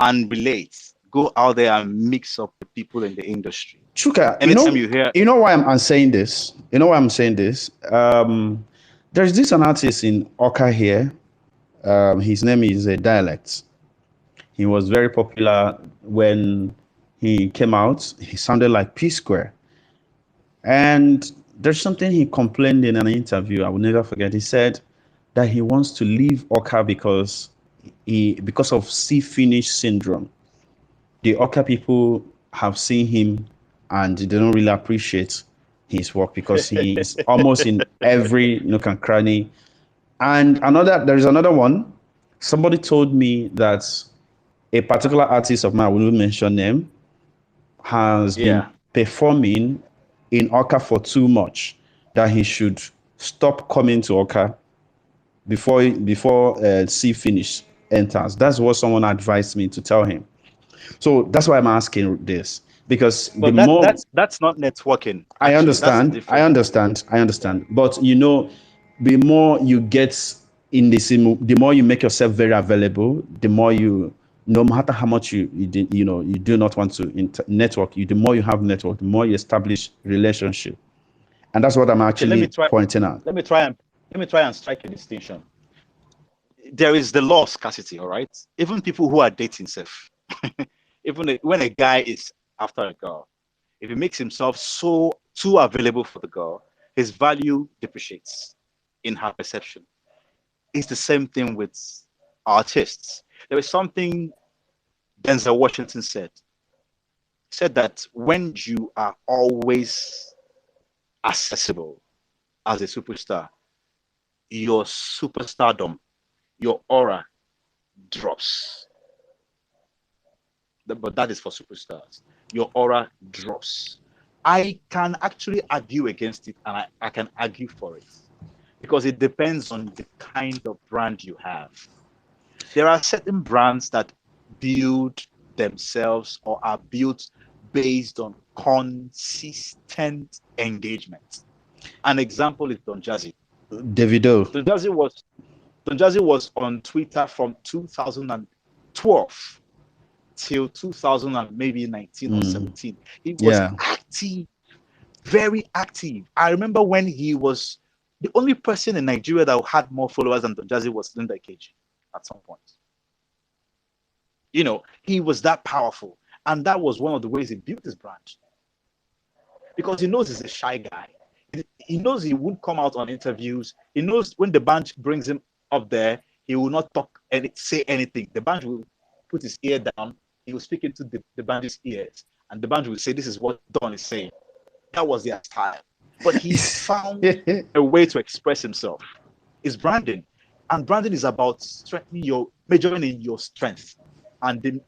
Speaker 2: and relate. go out there and mix up with people in the industry.
Speaker 1: Chuka,
Speaker 2: Anytime you hear,
Speaker 1: you know why I'm saying this? You know why I'm saying this? There's this an artist in Oka here. His name is Dialect. He was very popular when he came out. He sounded like P Square. And there's something he complained in an interview. I will never forget. He said that he wants to leave Oka because of C finish syndrome. The Oka people have seen him and they don't really appreciate his work because he is almost in every nook and cranny. And there is another one. Somebody told me that a particular artist of mine, I will not mention name, has been performing in Oka for too much, that he should stop coming to Oka before C finish enters. That's what someone advised me to tell him. So that's why I'm asking this, because
Speaker 2: but that's not networking.
Speaker 1: I understand. But the more you get in this, the more you make yourself very available, the more no matter how much you do not want to network, the more you have network, the more you establish relationship, and that's what I'm actually pointing out.
Speaker 2: Let me try and strike a distinction. There is the law of scarcity, all right? Even people who are dating self, even when a guy is after a girl, if he makes himself so too available for the girl, his value depreciates in her perception. It's the same thing with artists. There is something Denzel Washington said. He said that when you are always accessible as a superstar, your superstardom, your aura drops. But that is for superstars. Your aura drops. I can actually argue against it, and I can argue for it, because it depends on the kind of brand you have. There are certain brands that build themselves or are built based on consistent engagement. An example is Don Jazzy.
Speaker 1: Davido.
Speaker 2: Don Jazzy was on Twitter from 2012 till 2000 and maybe 19 or 17. He was active, very active. I remember when he was the only person in Nigeria that had more followers than Don Jazzy was Linda KG at some point. He was that powerful. And that was one of the ways he built his brand. Because he knows he's a shy guy. He knows he won't come out on interviews. He knows when the band brings him up there, he will not talk and say anything. The band will put his ear down. He will speak into the band's ears. And the band will say, this is what Don is saying. That was their style. But he found a way to express himself. It's branding. And branding is about majoring in your strength. And then,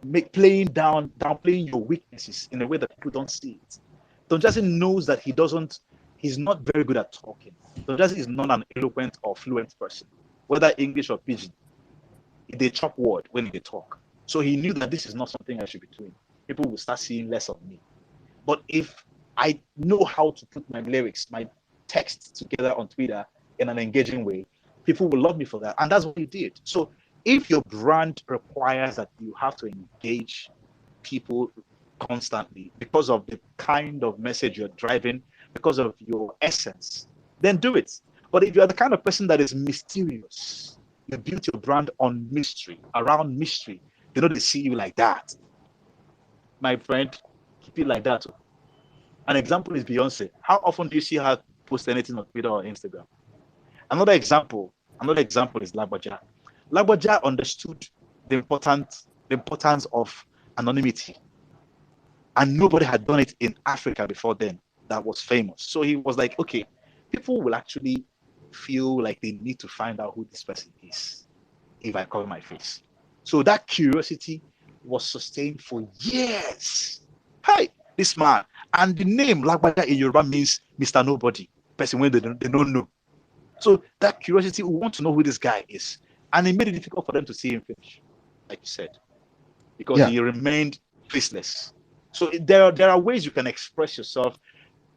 Speaker 2: downplaying your weaknesses in a way that people don't see it. Don Jazzy knows that he's not very good at talking. Don Jazzy is not an eloquent or fluent person, whether English or Pidgin. They chop word when they talk. So he knew that this is not something I should be doing. People will start seeing less of me. But if I know how to put my lyrics, my text together on Twitter in an engaging way, people will love me for that. And that's what he did. So if your brand requires that you have to engage people constantly because of the kind of message you're driving, because of your essence, then do it. But if you're the kind of person that is mysterious, you build your brand on mystery, around mystery, they see you like that. My friend, keep it like that. An example is Beyonce. How often do you see her post anything on Twitter or Instagram? Another example is Lagbaja. Lagbaja understood the importance of anonymity. And nobody had done it in Africa before then that was famous. So he was like, okay, people will actually feel like they need to find out who this person is if I cover my face. So that curiosity was sustained for years. Hey, this man. And the name Lagbaja in Yoruba means Mr. Nobody, person when they don't know. So that curiosity, we want to know who this guy is. And it made it difficult for them to see him finish, like you said, because he remained faceless. So there are ways you can express yourself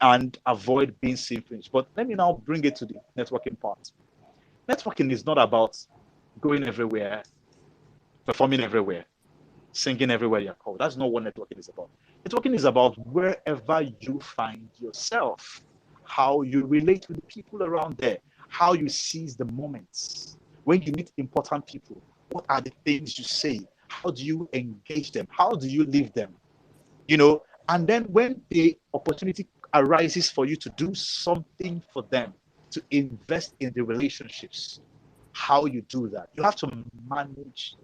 Speaker 2: and avoid being seen finished. But let me now bring it to the networking part. Networking is not about going everywhere, performing everywhere. singing everywhere you're called. That's not what networking is about. Networking is about wherever you find yourself, how you relate with the people around there, how you seize the moments. When you meet important people, what are the things you say? How do you engage them? How do you leave them? You know, and then when the opportunity arises for you to do something for them, to invest in the relationships, how you do that. You have to manage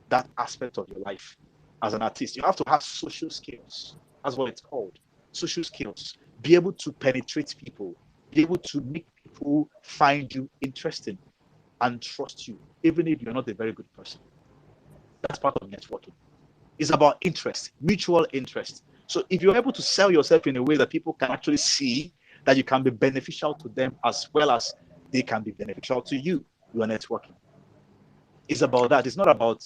Speaker 2: that aspect of your life as an artist. You have to have social skills. That's what it's called. Social skills. Be able to penetrate people, be able to make people find you interesting and trust you, even if you're not a very good person. That's part of networking. It's about interest, mutual interest. So if you're able to sell yourself in a way that people can actually see that you can be beneficial to them as well as they can be beneficial to you, you are networking. It's about that. It's not about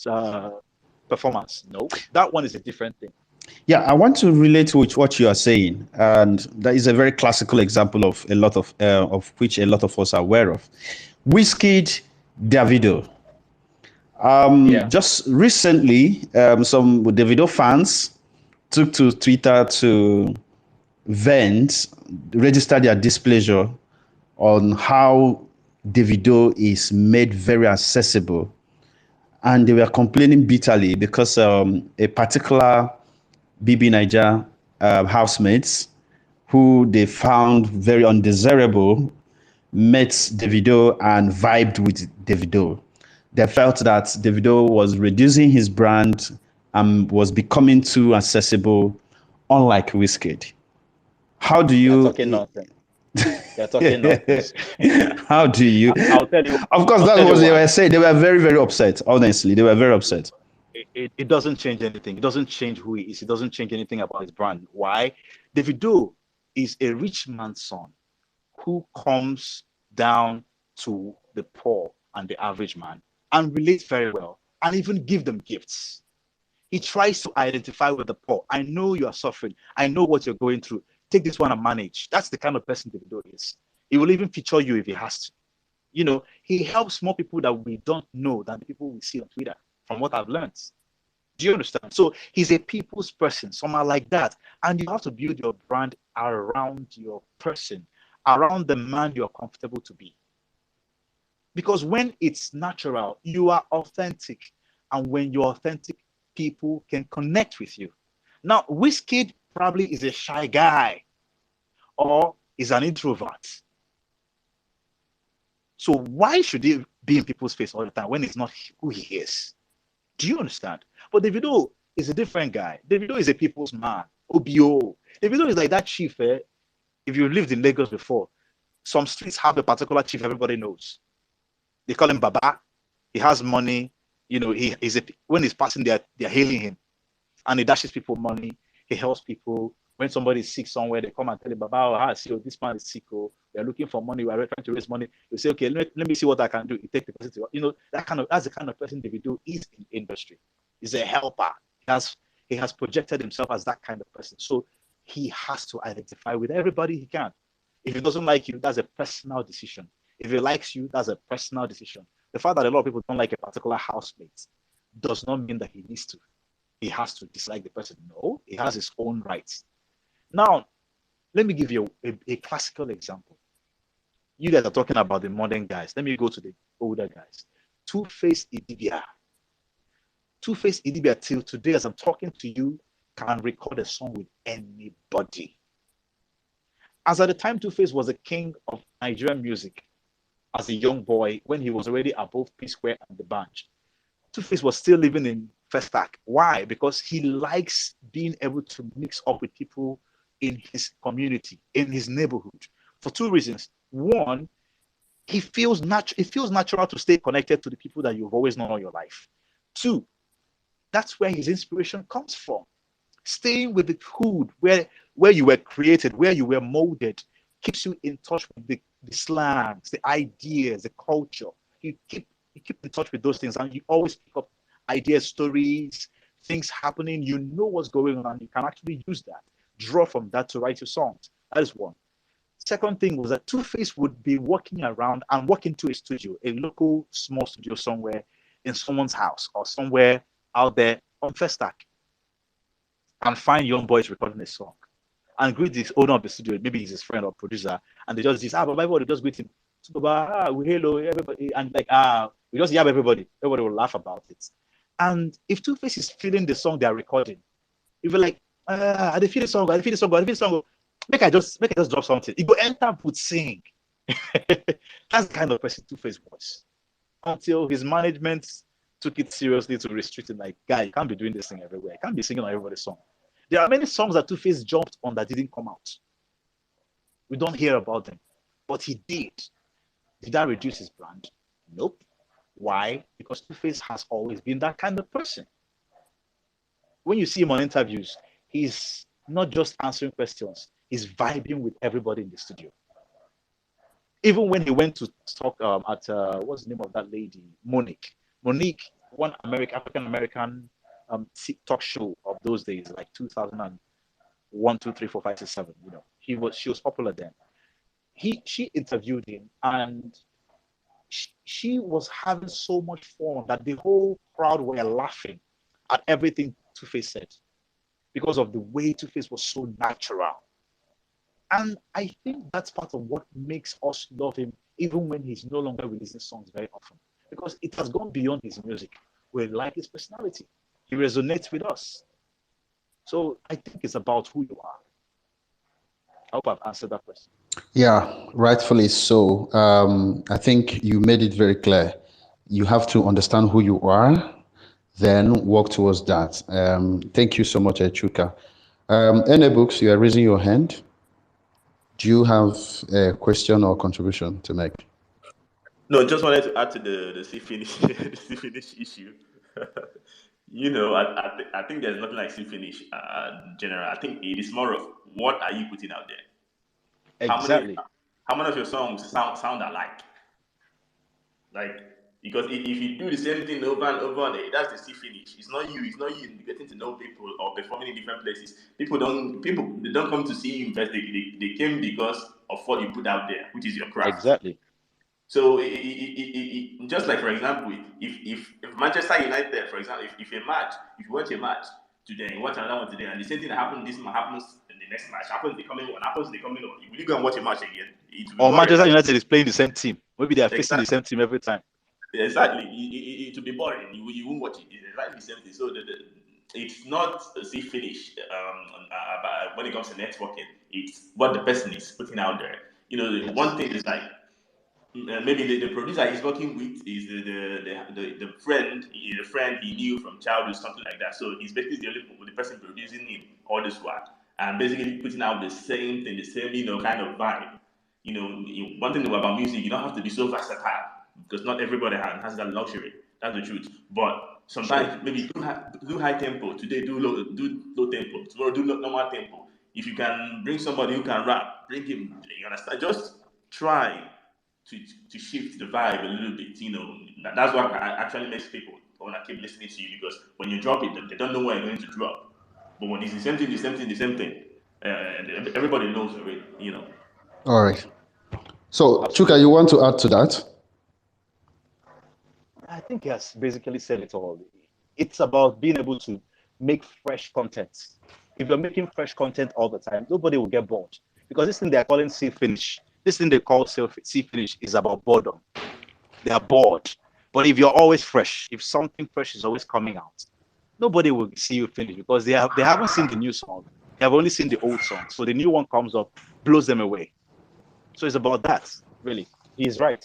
Speaker 2: performance. No, that one is a different thing.
Speaker 1: Yeah, I want to relate with what you are saying, and that is a very classical example of which a lot of us are aware of. Wizkid, Davido. Just recently, some Davido fans took to Twitter to vent, register their displeasure on how Davido is made very accessible, and they were complaining bitterly because a particular BB Niger housemates who they found very undesirable met Davido and vibed with Davido. They felt that Davido was reducing his brand and was becoming too accessible, unlike Wizkid. How do you?
Speaker 2: You're talking nonsense. You're talking nonsense.
Speaker 1: How do you?
Speaker 2: I'll tell you.
Speaker 1: Of course, that's what they were saying. They were very, very upset. Honestly, they were very upset.
Speaker 2: It doesn't change anything. It doesn't change who he is. It doesn't change anything about his brand. Why? Davido is a rich man's son who comes down to the poor and the average man and relates very well and even give them gifts. He tries to identify with the poor. I know you are suffering. I know what you're going through. Take this one and manage. That's the kind of person Davido is. He will even feature you if he has to. You know, he helps more people that we don't know than the people we see on Twitter, from what I've learned. Do you understand? So he's a people's person, someone like that. And you have to build your brand around your person, around the man you're comfortable to be. Because when it's natural, you are authentic. And when you're authentic, people can connect with you. Now, Wizkid probably is a shy guy or is an introvert. So why should he be in people's face all the time when it's not who he is? Do you understand? But Davido is a different guy. Davido is a people's man. OBO. Davido is like that chief. If you lived in Lagos before, some streets have a particular chief everybody knows. They call him Baba. He has money. You know, when he's passing, they're hailing him, and he dashes people money. He helps people. When somebody is sick somewhere, they come and tell him, Baba, oh, this man is sick. Oh, we are looking for money. We are trying to raise money. You say, okay, let me see what I can do. You take the person to, you know, that's the kind of person Davido is in the industry. He's a helper. He has projected himself as that kind of person. So he has to identify with everybody he can. If he doesn't like you, that's a personal decision. If he likes you, that's a personal decision. The fact that a lot of people don't like a particular housemate does not mean that he needs to. He has to dislike the person. No, he has his own rights. Now, let me give you a classical example. You guys are talking about the modern guys. Let me go to the older guys. Two-Face Idibia. Two-Face Idibia, till today, as I'm talking to you, can record a song with anybody. As at the time, Two-Face was the king of Nigerian music as a young boy when he was already above P-Square and the Bunch. Two-Face was still living in Festac. Why? Because he likes being able to mix up with people in his community, in his neighborhood, for two reasons. One, it feels natural to stay connected to the people that you've always known all your life. Two, that's where his inspiration comes from. Staying with the hood where you were created, where you were molded, keeps you in touch with the slangs, the ideas, the culture. You keep in touch with those things, and you always pick up ideas, stories, things happening. You know what's going on. You can actually use that, draw from that to write your songs. That is one. Second thing was that Two-Face would be walking around and walk into a studio, a local small studio somewhere in someone's house or somewhere out there on Festac and find young boys recording a song and greet the owner of the studio, maybe he's his friend or producer, and they just this, but everybody just greet him. So, we hello everybody, and like we just yab everybody. Everybody will laugh about it. And if Two-Face is feeling the song they are recording, if you're like, I feel the song, I feel the song, I feel the song, make I just drop something. It go enter, put sing. That's the kind of person Two-Face was. Until his management took it seriously to restrict it, like, guy, you can't be doing this thing everywhere. You can't be singing on everybody's song. There are many songs that Two-Face jumped on that didn't come out. We don't hear about them, but he did. Did that reduce his brand? Nope. Why? Because Two-Face has always been that kind of person. When you see him on interviews, he's not just answering questions, he's vibing with everybody in the studio. Even when he went to talk at, what's the name of that lady? Monique, one African-American talk show of those days, like 2001, 2, 3, 4, 5, 6, 7. You know, she was popular then. She interviewed him, and she was having so much fun that the whole crowd were laughing at everything Two-Face said because of the way Two-Face was so natural. And I think that's part of what makes us love him, even when he's no longer releasing songs very often, because it has gone beyond his music. We like his personality. He resonates with us. So I think it's about who you are. I hope I've answered that question.
Speaker 1: Yeah, rightfully so. I think you made it very clear. You have to understand who you are, then work towards that. Thank you so much, Chuka. Books, you are raising your hand. Do you have a question or contribution to make?
Speaker 3: No, just wanted to add to the C finish the C finish issue. You know, I think there's nothing like C finish general. I think it is more of what are you putting out there.
Speaker 2: Exactly.
Speaker 3: How many of your songs sound alike? Like, because if you do the same thing over and over, that's the C finish. It's not you. It's not you getting to know people or performing in different places. People they don't come to see you first. They came because of what you put out there, which is your craft.
Speaker 2: Exactly.
Speaker 3: So just like, for example, if Manchester United, for example, if you watch a match today, you watch another one today, and the same thing that happened this month happens in the next match, happens the coming one, happens the coming one, will you go and watch a match again?
Speaker 2: Or Manchester United is playing the same team. Maybe they are facing the same team every time.
Speaker 3: Exactly. It will be boring. You won't watch it. It's exactly the same thing. So it's not a see finish when it comes to networking. It's what the person is putting out there. You know, yes. One thing is like, maybe the producer he's working with is the friend he knew from childhood, something like that. So he's basically the person producing him all this while, and basically putting out the same thing, the same kind of vibe. You know, one thing about music, you don't have to be so versatile because not everybody has that luxury. That's the truth. But sometimes maybe do high tempo today, do low tempo tomorrow, do normal tempo. If you can bring somebody who can rap, bring him. You understand? Just try to shift the vibe a little bit, that's what actually makes people want to keep listening to you, because when you drop it, they don't know where you're going to drop. But when it's the same thing, everybody knows already,
Speaker 1: All right. So, Chuka, you want to add to that?
Speaker 2: I think he has basically said it all. It's about being able to make fresh content. If you're making fresh content all the time, nobody will get bored, because this thing they're calling C finish. This thing they call C finish is about boredom. They are bored. But if you're always fresh, if something fresh is always coming out, nobody will see you finish, because they haven't seen the new song. They have only seen the old song. So the new one comes up, blows them away. So it's about that, really. He's right.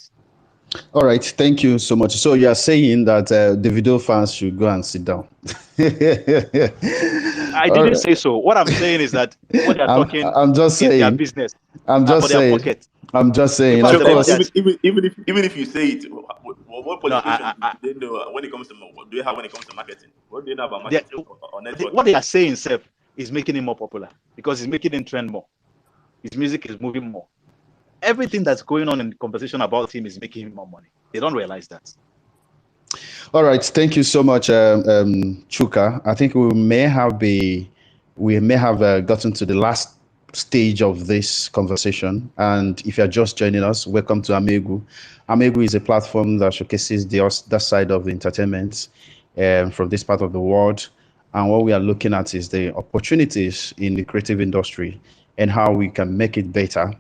Speaker 1: All right, thank you so much. So you are saying that the video fans should go and sit down.
Speaker 2: I didn't say so. What I'm saying is that what they're talking
Speaker 1: I'm just saying,
Speaker 2: is their business.
Speaker 1: I'm just saying. I'm just saying.
Speaker 3: Even if you say it, what politicians do they know when it comes to marketing? What do they know about marketing or networking?
Speaker 2: What they are saying, Seth, is making him more popular, because he's making him trend more. His music is moving more. Everything that's going on in the conversation about him is making him more money. They don't realize that.
Speaker 1: All right, thank you so much, Chuka. I think we may have gotten to the last stage of this conversation. And if you're just joining us, welcome to Amaegwu. Amaegwu is a platform that showcases that side of the entertainment from this part of the world. And what we are looking at is the opportunities in the creative industry and how we can make it better.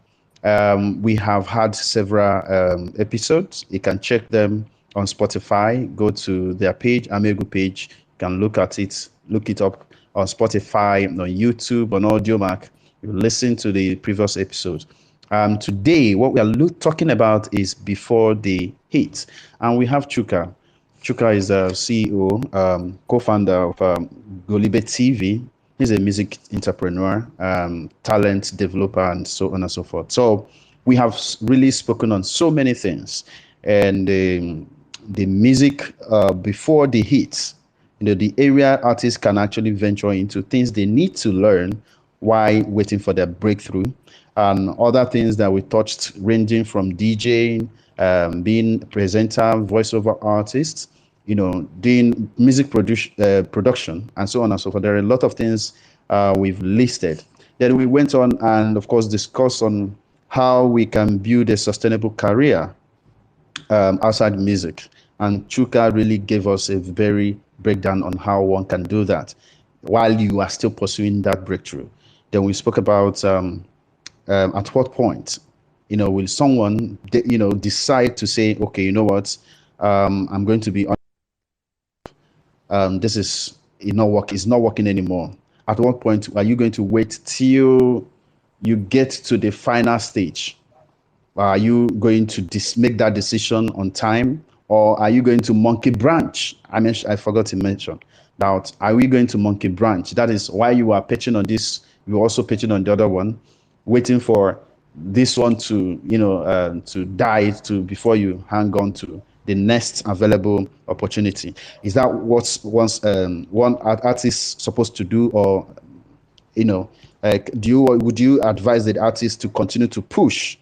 Speaker 1: We have had several episodes. You can check them on Spotify. Go to their page, Amaegwu page. You can look at it, look it up on Spotify, on YouTube, on AudioMac. You listen to the previous episodes. Today, what we are talking about is before the hit, and we have Chuka. Chuka is a CEO, co-founder of Golibe TV. He's a music entrepreneur, talent developer, and so on and so forth. So we have really spoken on so many things, and the music before the hits. The area artists can actually venture into things they need to learn while waiting for their breakthrough, and other things that we touched, ranging from DJing, being a presenter, voiceover artist, doing music production, and so on and so forth. There are a lot of things we've listed. Then we went on and, of course, discussed on how we can build a sustainable career outside music. And Chuka really gave us a very breakdown on how one can do that while you are still pursuing that breakthrough. Then we spoke about at what point, will someone, decide to say, okay, you know what, I'm going to be this is it's not working anymore. At what point are you going to wait till you get to the final stage? Are you going to make that decision on time, or are you going to monkey branch? I forgot to mention that. Are we going to monkey branch? That is why you are pitching on this. You're also pitching on the other one, waiting for this one to to die before you hang on to the next available opportunity. Is that what one artist supposed to do, or would you advise the artist to continue to push?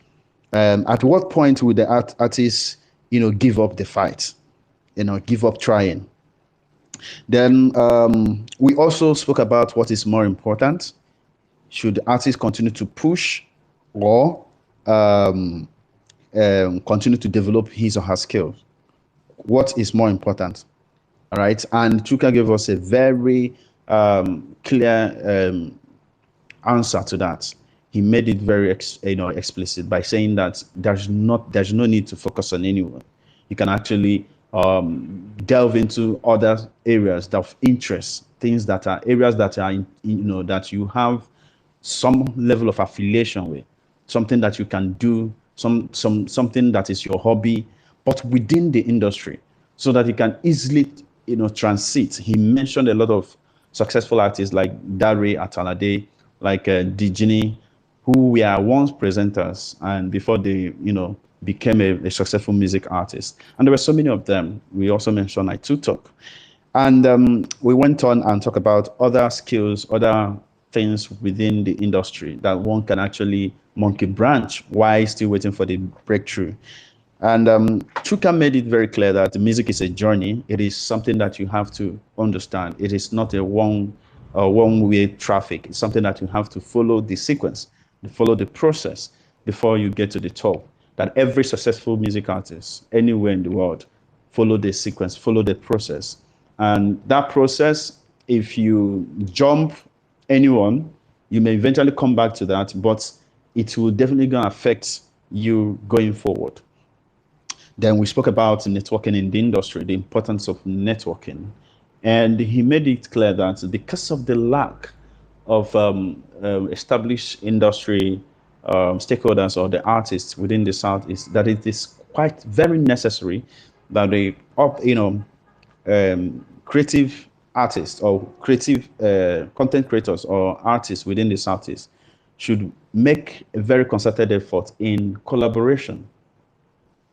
Speaker 1: At what point would the artist give up the fight, give up trying? Then we also spoke about what is more important. Should artists continue to push, or continue to develop his or her skills? What is more important? All right. And Chuka gave us a very clear answer to that. He made it very explicit by saying that there's no need to focus on anyone. You can actually delve into other areas of interest, things that are areas that are that you have some level of affiliation with, something that you can do, something that is your hobby, but within the industry, so that you can easily transit. He mentioned a lot of successful artists like Dare Atalade, like Dijini, who were once presenters and before they became a successful music artist. And there were so many of them. We also mentioned like Tutok. And we went on and talked about other skills, other things within the industry that one can actually monkey branch while still waiting for the breakthrough. And Chuka made it very clear that music is a journey. It is something that you have to understand. It is not a one-way traffic. It's something that you have to follow the sequence, follow the process before you get to the top. That every successful music artist anywhere in the world follow the sequence, follow the process. And that process, if you jump anyone, you may eventually come back to that, but it will definitely going to affect you going forward. Then we spoke about networking in the industry, the importance of networking. And he made it clear that because of the lack of established industry stakeholders or the artists within the South, is that it is quite very necessary that the creative artists or creative content creators or artists within the Southeast should make a very concerted effort in collaboration.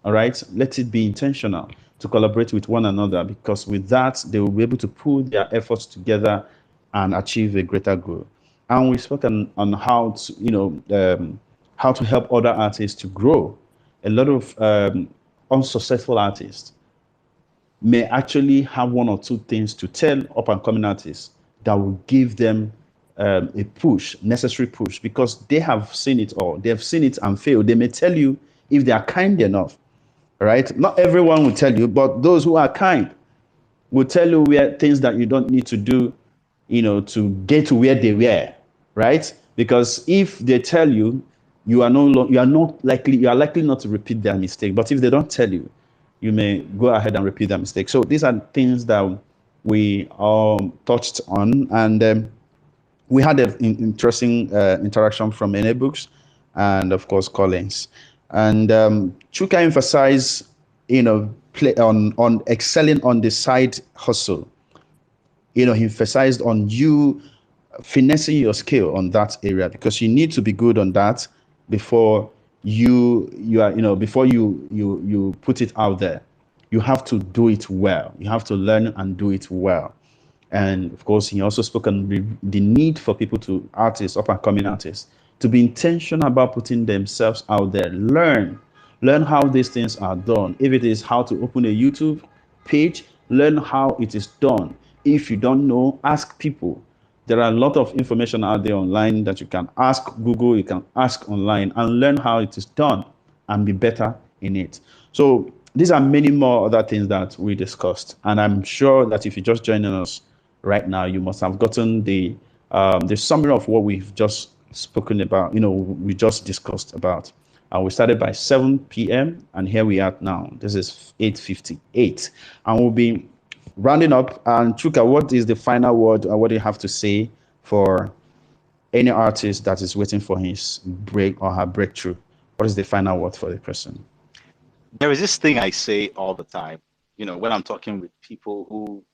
Speaker 1: All right, let it be intentional to collaborate with one another, because with that they will be able to pull their efforts together and achieve a greater goal. And we spoke on how to how to help other artists to grow. A lot of unsuccessful artists may actually have one or two things to tell up and coming artists that will give them a push, necessary push, because they have seen it all. They have seen it and failed. They may tell you if they are kind enough. Right? Not everyone will tell you, but those who are kind will tell you where things that you don't need to do to get to where they were, right? Because if they tell you, you are likely not to repeat their mistake. But if they don't tell you, you may go ahead and repeat their mistake. So these are things that we touched on, and we had an interesting interaction from Ene Books and of course Collins. And Chuka emphasized, play on excelling on the side hustle. He emphasized on you finessing your skill on that area, because you need to be good on that before you are before you put it out there. You have to do it well. You have to learn and do it well. And of course, he also spoke on the need for people artists, up and coming artists, to be intentional about putting themselves out there. Learn how these things are done. If it is how to open a YouTube page, learn how it is done. If you don't know, ask people. There are a lot of information out there online that you can ask Google, you can ask online, and learn how it is done and be better in it. So these are many more other things that we discussed. And I'm sure that if you just joining us right now, you must have gotten the summary of what we've just spoken about, we just discussed about. We started by 7 p.m. and here we are now. This is 8:58, and we'll be rounding up. And Chuka, what is the final word, or what do you have to say for any artist that is waiting for his break or her breakthrough? What is the final word for the person?
Speaker 2: There is this thing I say all the time, when I'm talking with people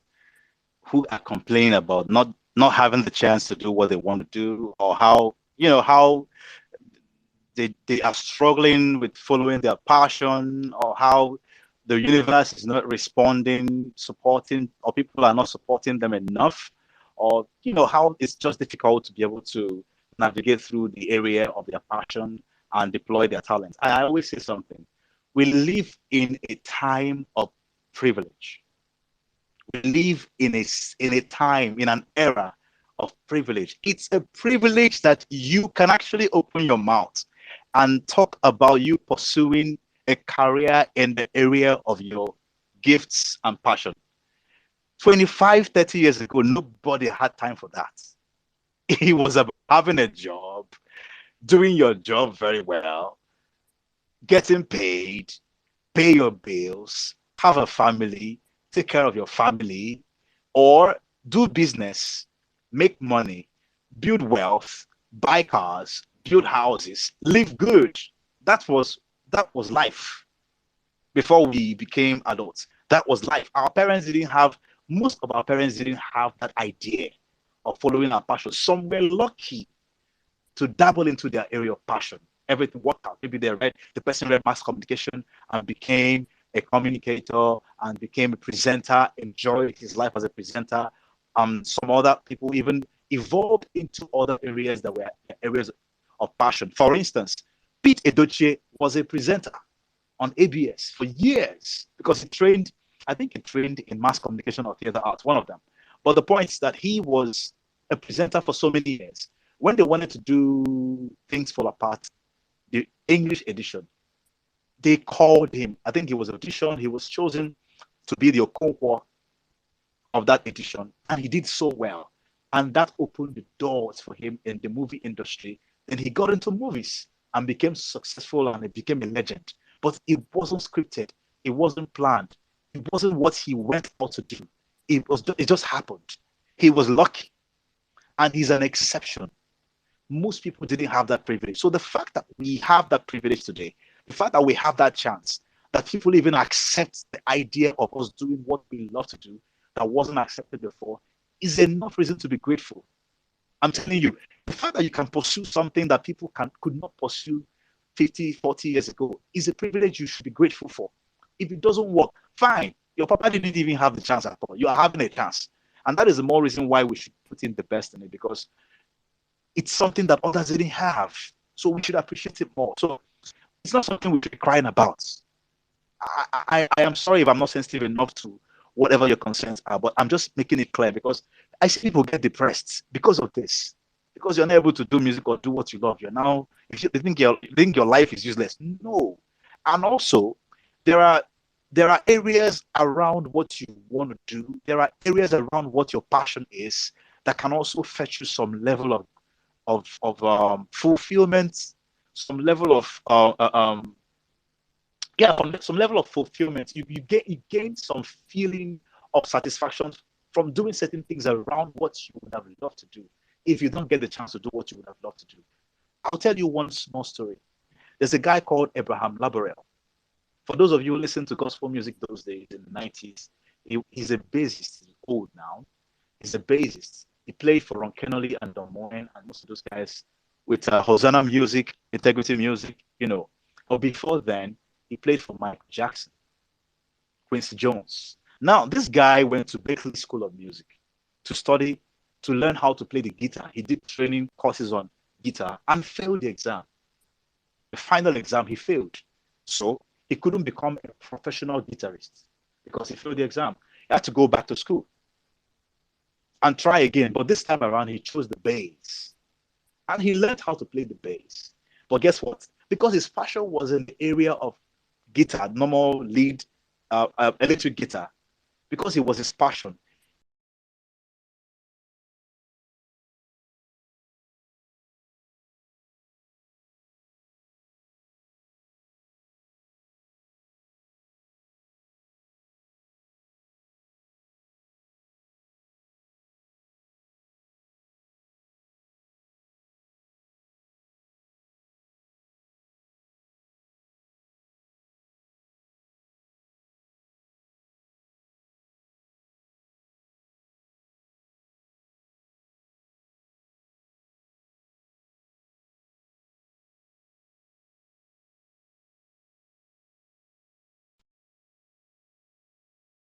Speaker 2: who are complaining about not having the chance to do what they want to do, or how they are struggling with following their passion, or how the universe is not responding, supporting, or people are not supporting them enough, or how it's just difficult to be able to navigate through the area of their passion and deploy their talents. I always say something. We live in a time of privilege. We live in a time, in an era of privilege. It's a privilege that you can actually open your mouth and talk about you pursuing a career in the area of your gifts and passion. 25, 30 years ago, nobody had time for that. It was about having a job, doing your job very well, getting paid, pay your bills, have a family, take care of your family, or do business, make money, build wealth, buy cars, build houses, live good. That was life before we became adults. That was life. Most of our parents didn't have that idea of following our passion. Some were lucky to dabble into their area of passion. Everything worked out. Maybe the person read mass communication and became a communicator and became a presenter, enjoyed his life as a presenter. Some other people even evolved into other areas that were areas of passion. For instance, Pete Edochie was a presenter on ABS for years because he trained in mass communication or theater arts, one of them. But the point is that he was a presenter for so many years. When they wanted to do Things Fall Apart, the English edition, they called him. I think he was auditioned. He was chosen to be the Okonkwo of that edition, and he did so well. And that opened the doors for him in the movie industry. Then he got into movies and became successful, and he became a legend. But it wasn't scripted. It wasn't planned. It wasn't what he went out to do. It just happened. He was lucky, and he's an exception. Most people didn't have that privilege. So the fact that we have that privilege today, the fact that we have that chance, that people even accept the idea of us doing what we love to do that wasn't accepted before, is enough reason to be grateful. I'm telling you, the fact that you can pursue something that people could not pursue 50, 40 years ago is a privilege you should be grateful for. If it doesn't work, fine. Your papa didn't even have the chance at all. You are having a chance. And that is the more reason why we should put in the best in it, because it's something that others didn't have. So we should appreciate it more. So it's not something we should be crying about. I am sorry if I'm not sensitive enough to whatever your concerns are, but I'm just making it clear because I see people get depressed because of this. Because you're not able to do music or do what you love. You think your life is useless. No. And also, there are areas around what you want to do. There are areas around what your passion is that can also fetch you some level of fulfillment, some level of some level of fulfillment. You gain some feeling of satisfaction from doing certain things around what you would have loved to do if you don't get the chance to do what you would have loved to do. I'll tell you one small story. There's a guy called Abraham Laborel. For those of you who listen to gospel music those days in the 90s, he's a bassist. He's old now. He's a bassist. He played for Ron Kennedy and Don Moen and most of those guys with Hosanna Music, Integrity Music, you know. But before then, he played for Mike Jackson, Quincy Jones. Now, this guy went to Berklee School of Music to learn how to play the guitar. He did training courses on guitar and failed the exam. The final exam, he failed. So he couldn't become a professional guitarist because he failed the exam. He had to go back to school and try again. But this time around, he chose the bass. And he learned how to play the bass. But guess what? Because his passion was in the area of guitar, normal lead, electric guitar, because it was his passion.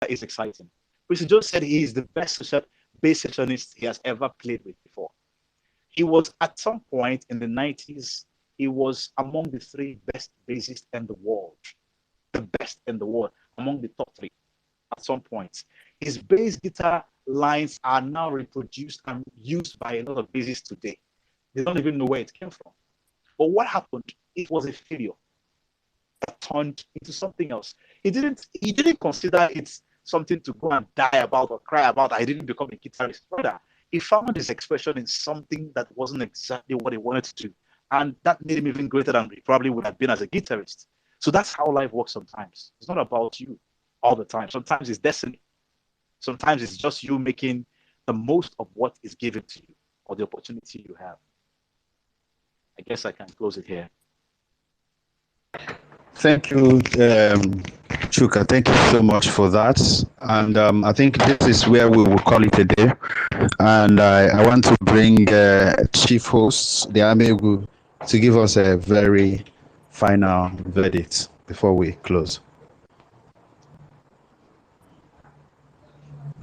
Speaker 2: Is exciting. Quincy Jones said he is the best bass sessionist he has ever played with before. He was at some point in the 90s, he was among the 3 best bassists in the world. The best in the world, among the top 3 at some point. His bass guitar lines are now reproduced and used by a lot of bassists today. They don't even know where it came from. But what happened? It was a failure that turned into something else. He didn't consider it something to go and die about or cry about. I didn't become a guitarist. Rather, he found his expression in something that wasn't exactly what he wanted to do. And that made him even greater than he probably would have been as a guitarist. So that's how life works sometimes. It's not about you all the time. Sometimes it's destiny. Sometimes it's just you making the most of what is given to you or the opportunity you have. I guess I can close it here.
Speaker 1: Thank you, Chuka. Thank you so much for that. And I think this is where we will call it a day. And I want to bring Chief Host, the Amaegwu, to give us a very final verdict before we close.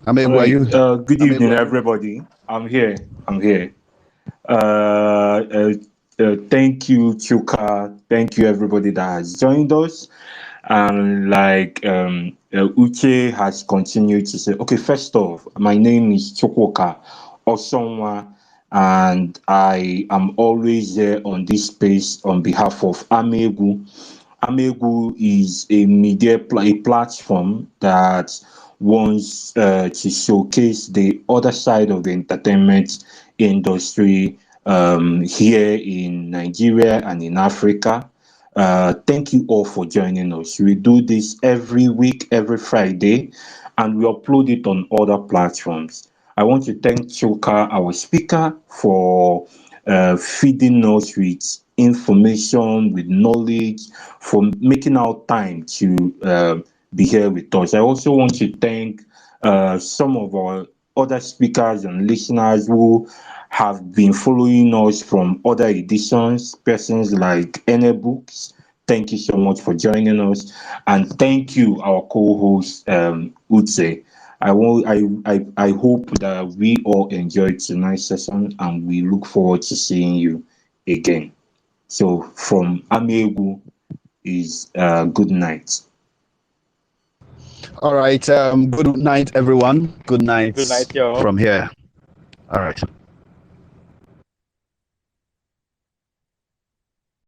Speaker 1: Amaegwu,
Speaker 6: Right.
Speaker 1: are you?
Speaker 6: Good evening, everybody. I'm here. Thank you, Chuka. Thank you, everybody that has joined us. And like Uche has continued to say, okay, first off, my name is Chuka Osonwa, and I am always there on this space on behalf of Amaegwu. Amaegwu is a media platform that wants to showcase the other side of the entertainment industry here in Nigeria and in Africa. Thank you all for joining us. We do this every week, every Friday, and we upload it on other platforms. I want to thank Chuka, our speaker, for feeding us with information, with knowledge, for making out time to be here with us. I also want to thank some of our other speakers and listeners who have been following us from other editions, persons like Books. Thank you so much for joining us. And thank you, our co-host, Uche. I hope that we all enjoyed tonight's session and we look forward to seeing you again. So from Amaegwu is good night.
Speaker 1: All right. Good night, everyone. Good night,
Speaker 2: Good night, y'all.
Speaker 1: from here. All right.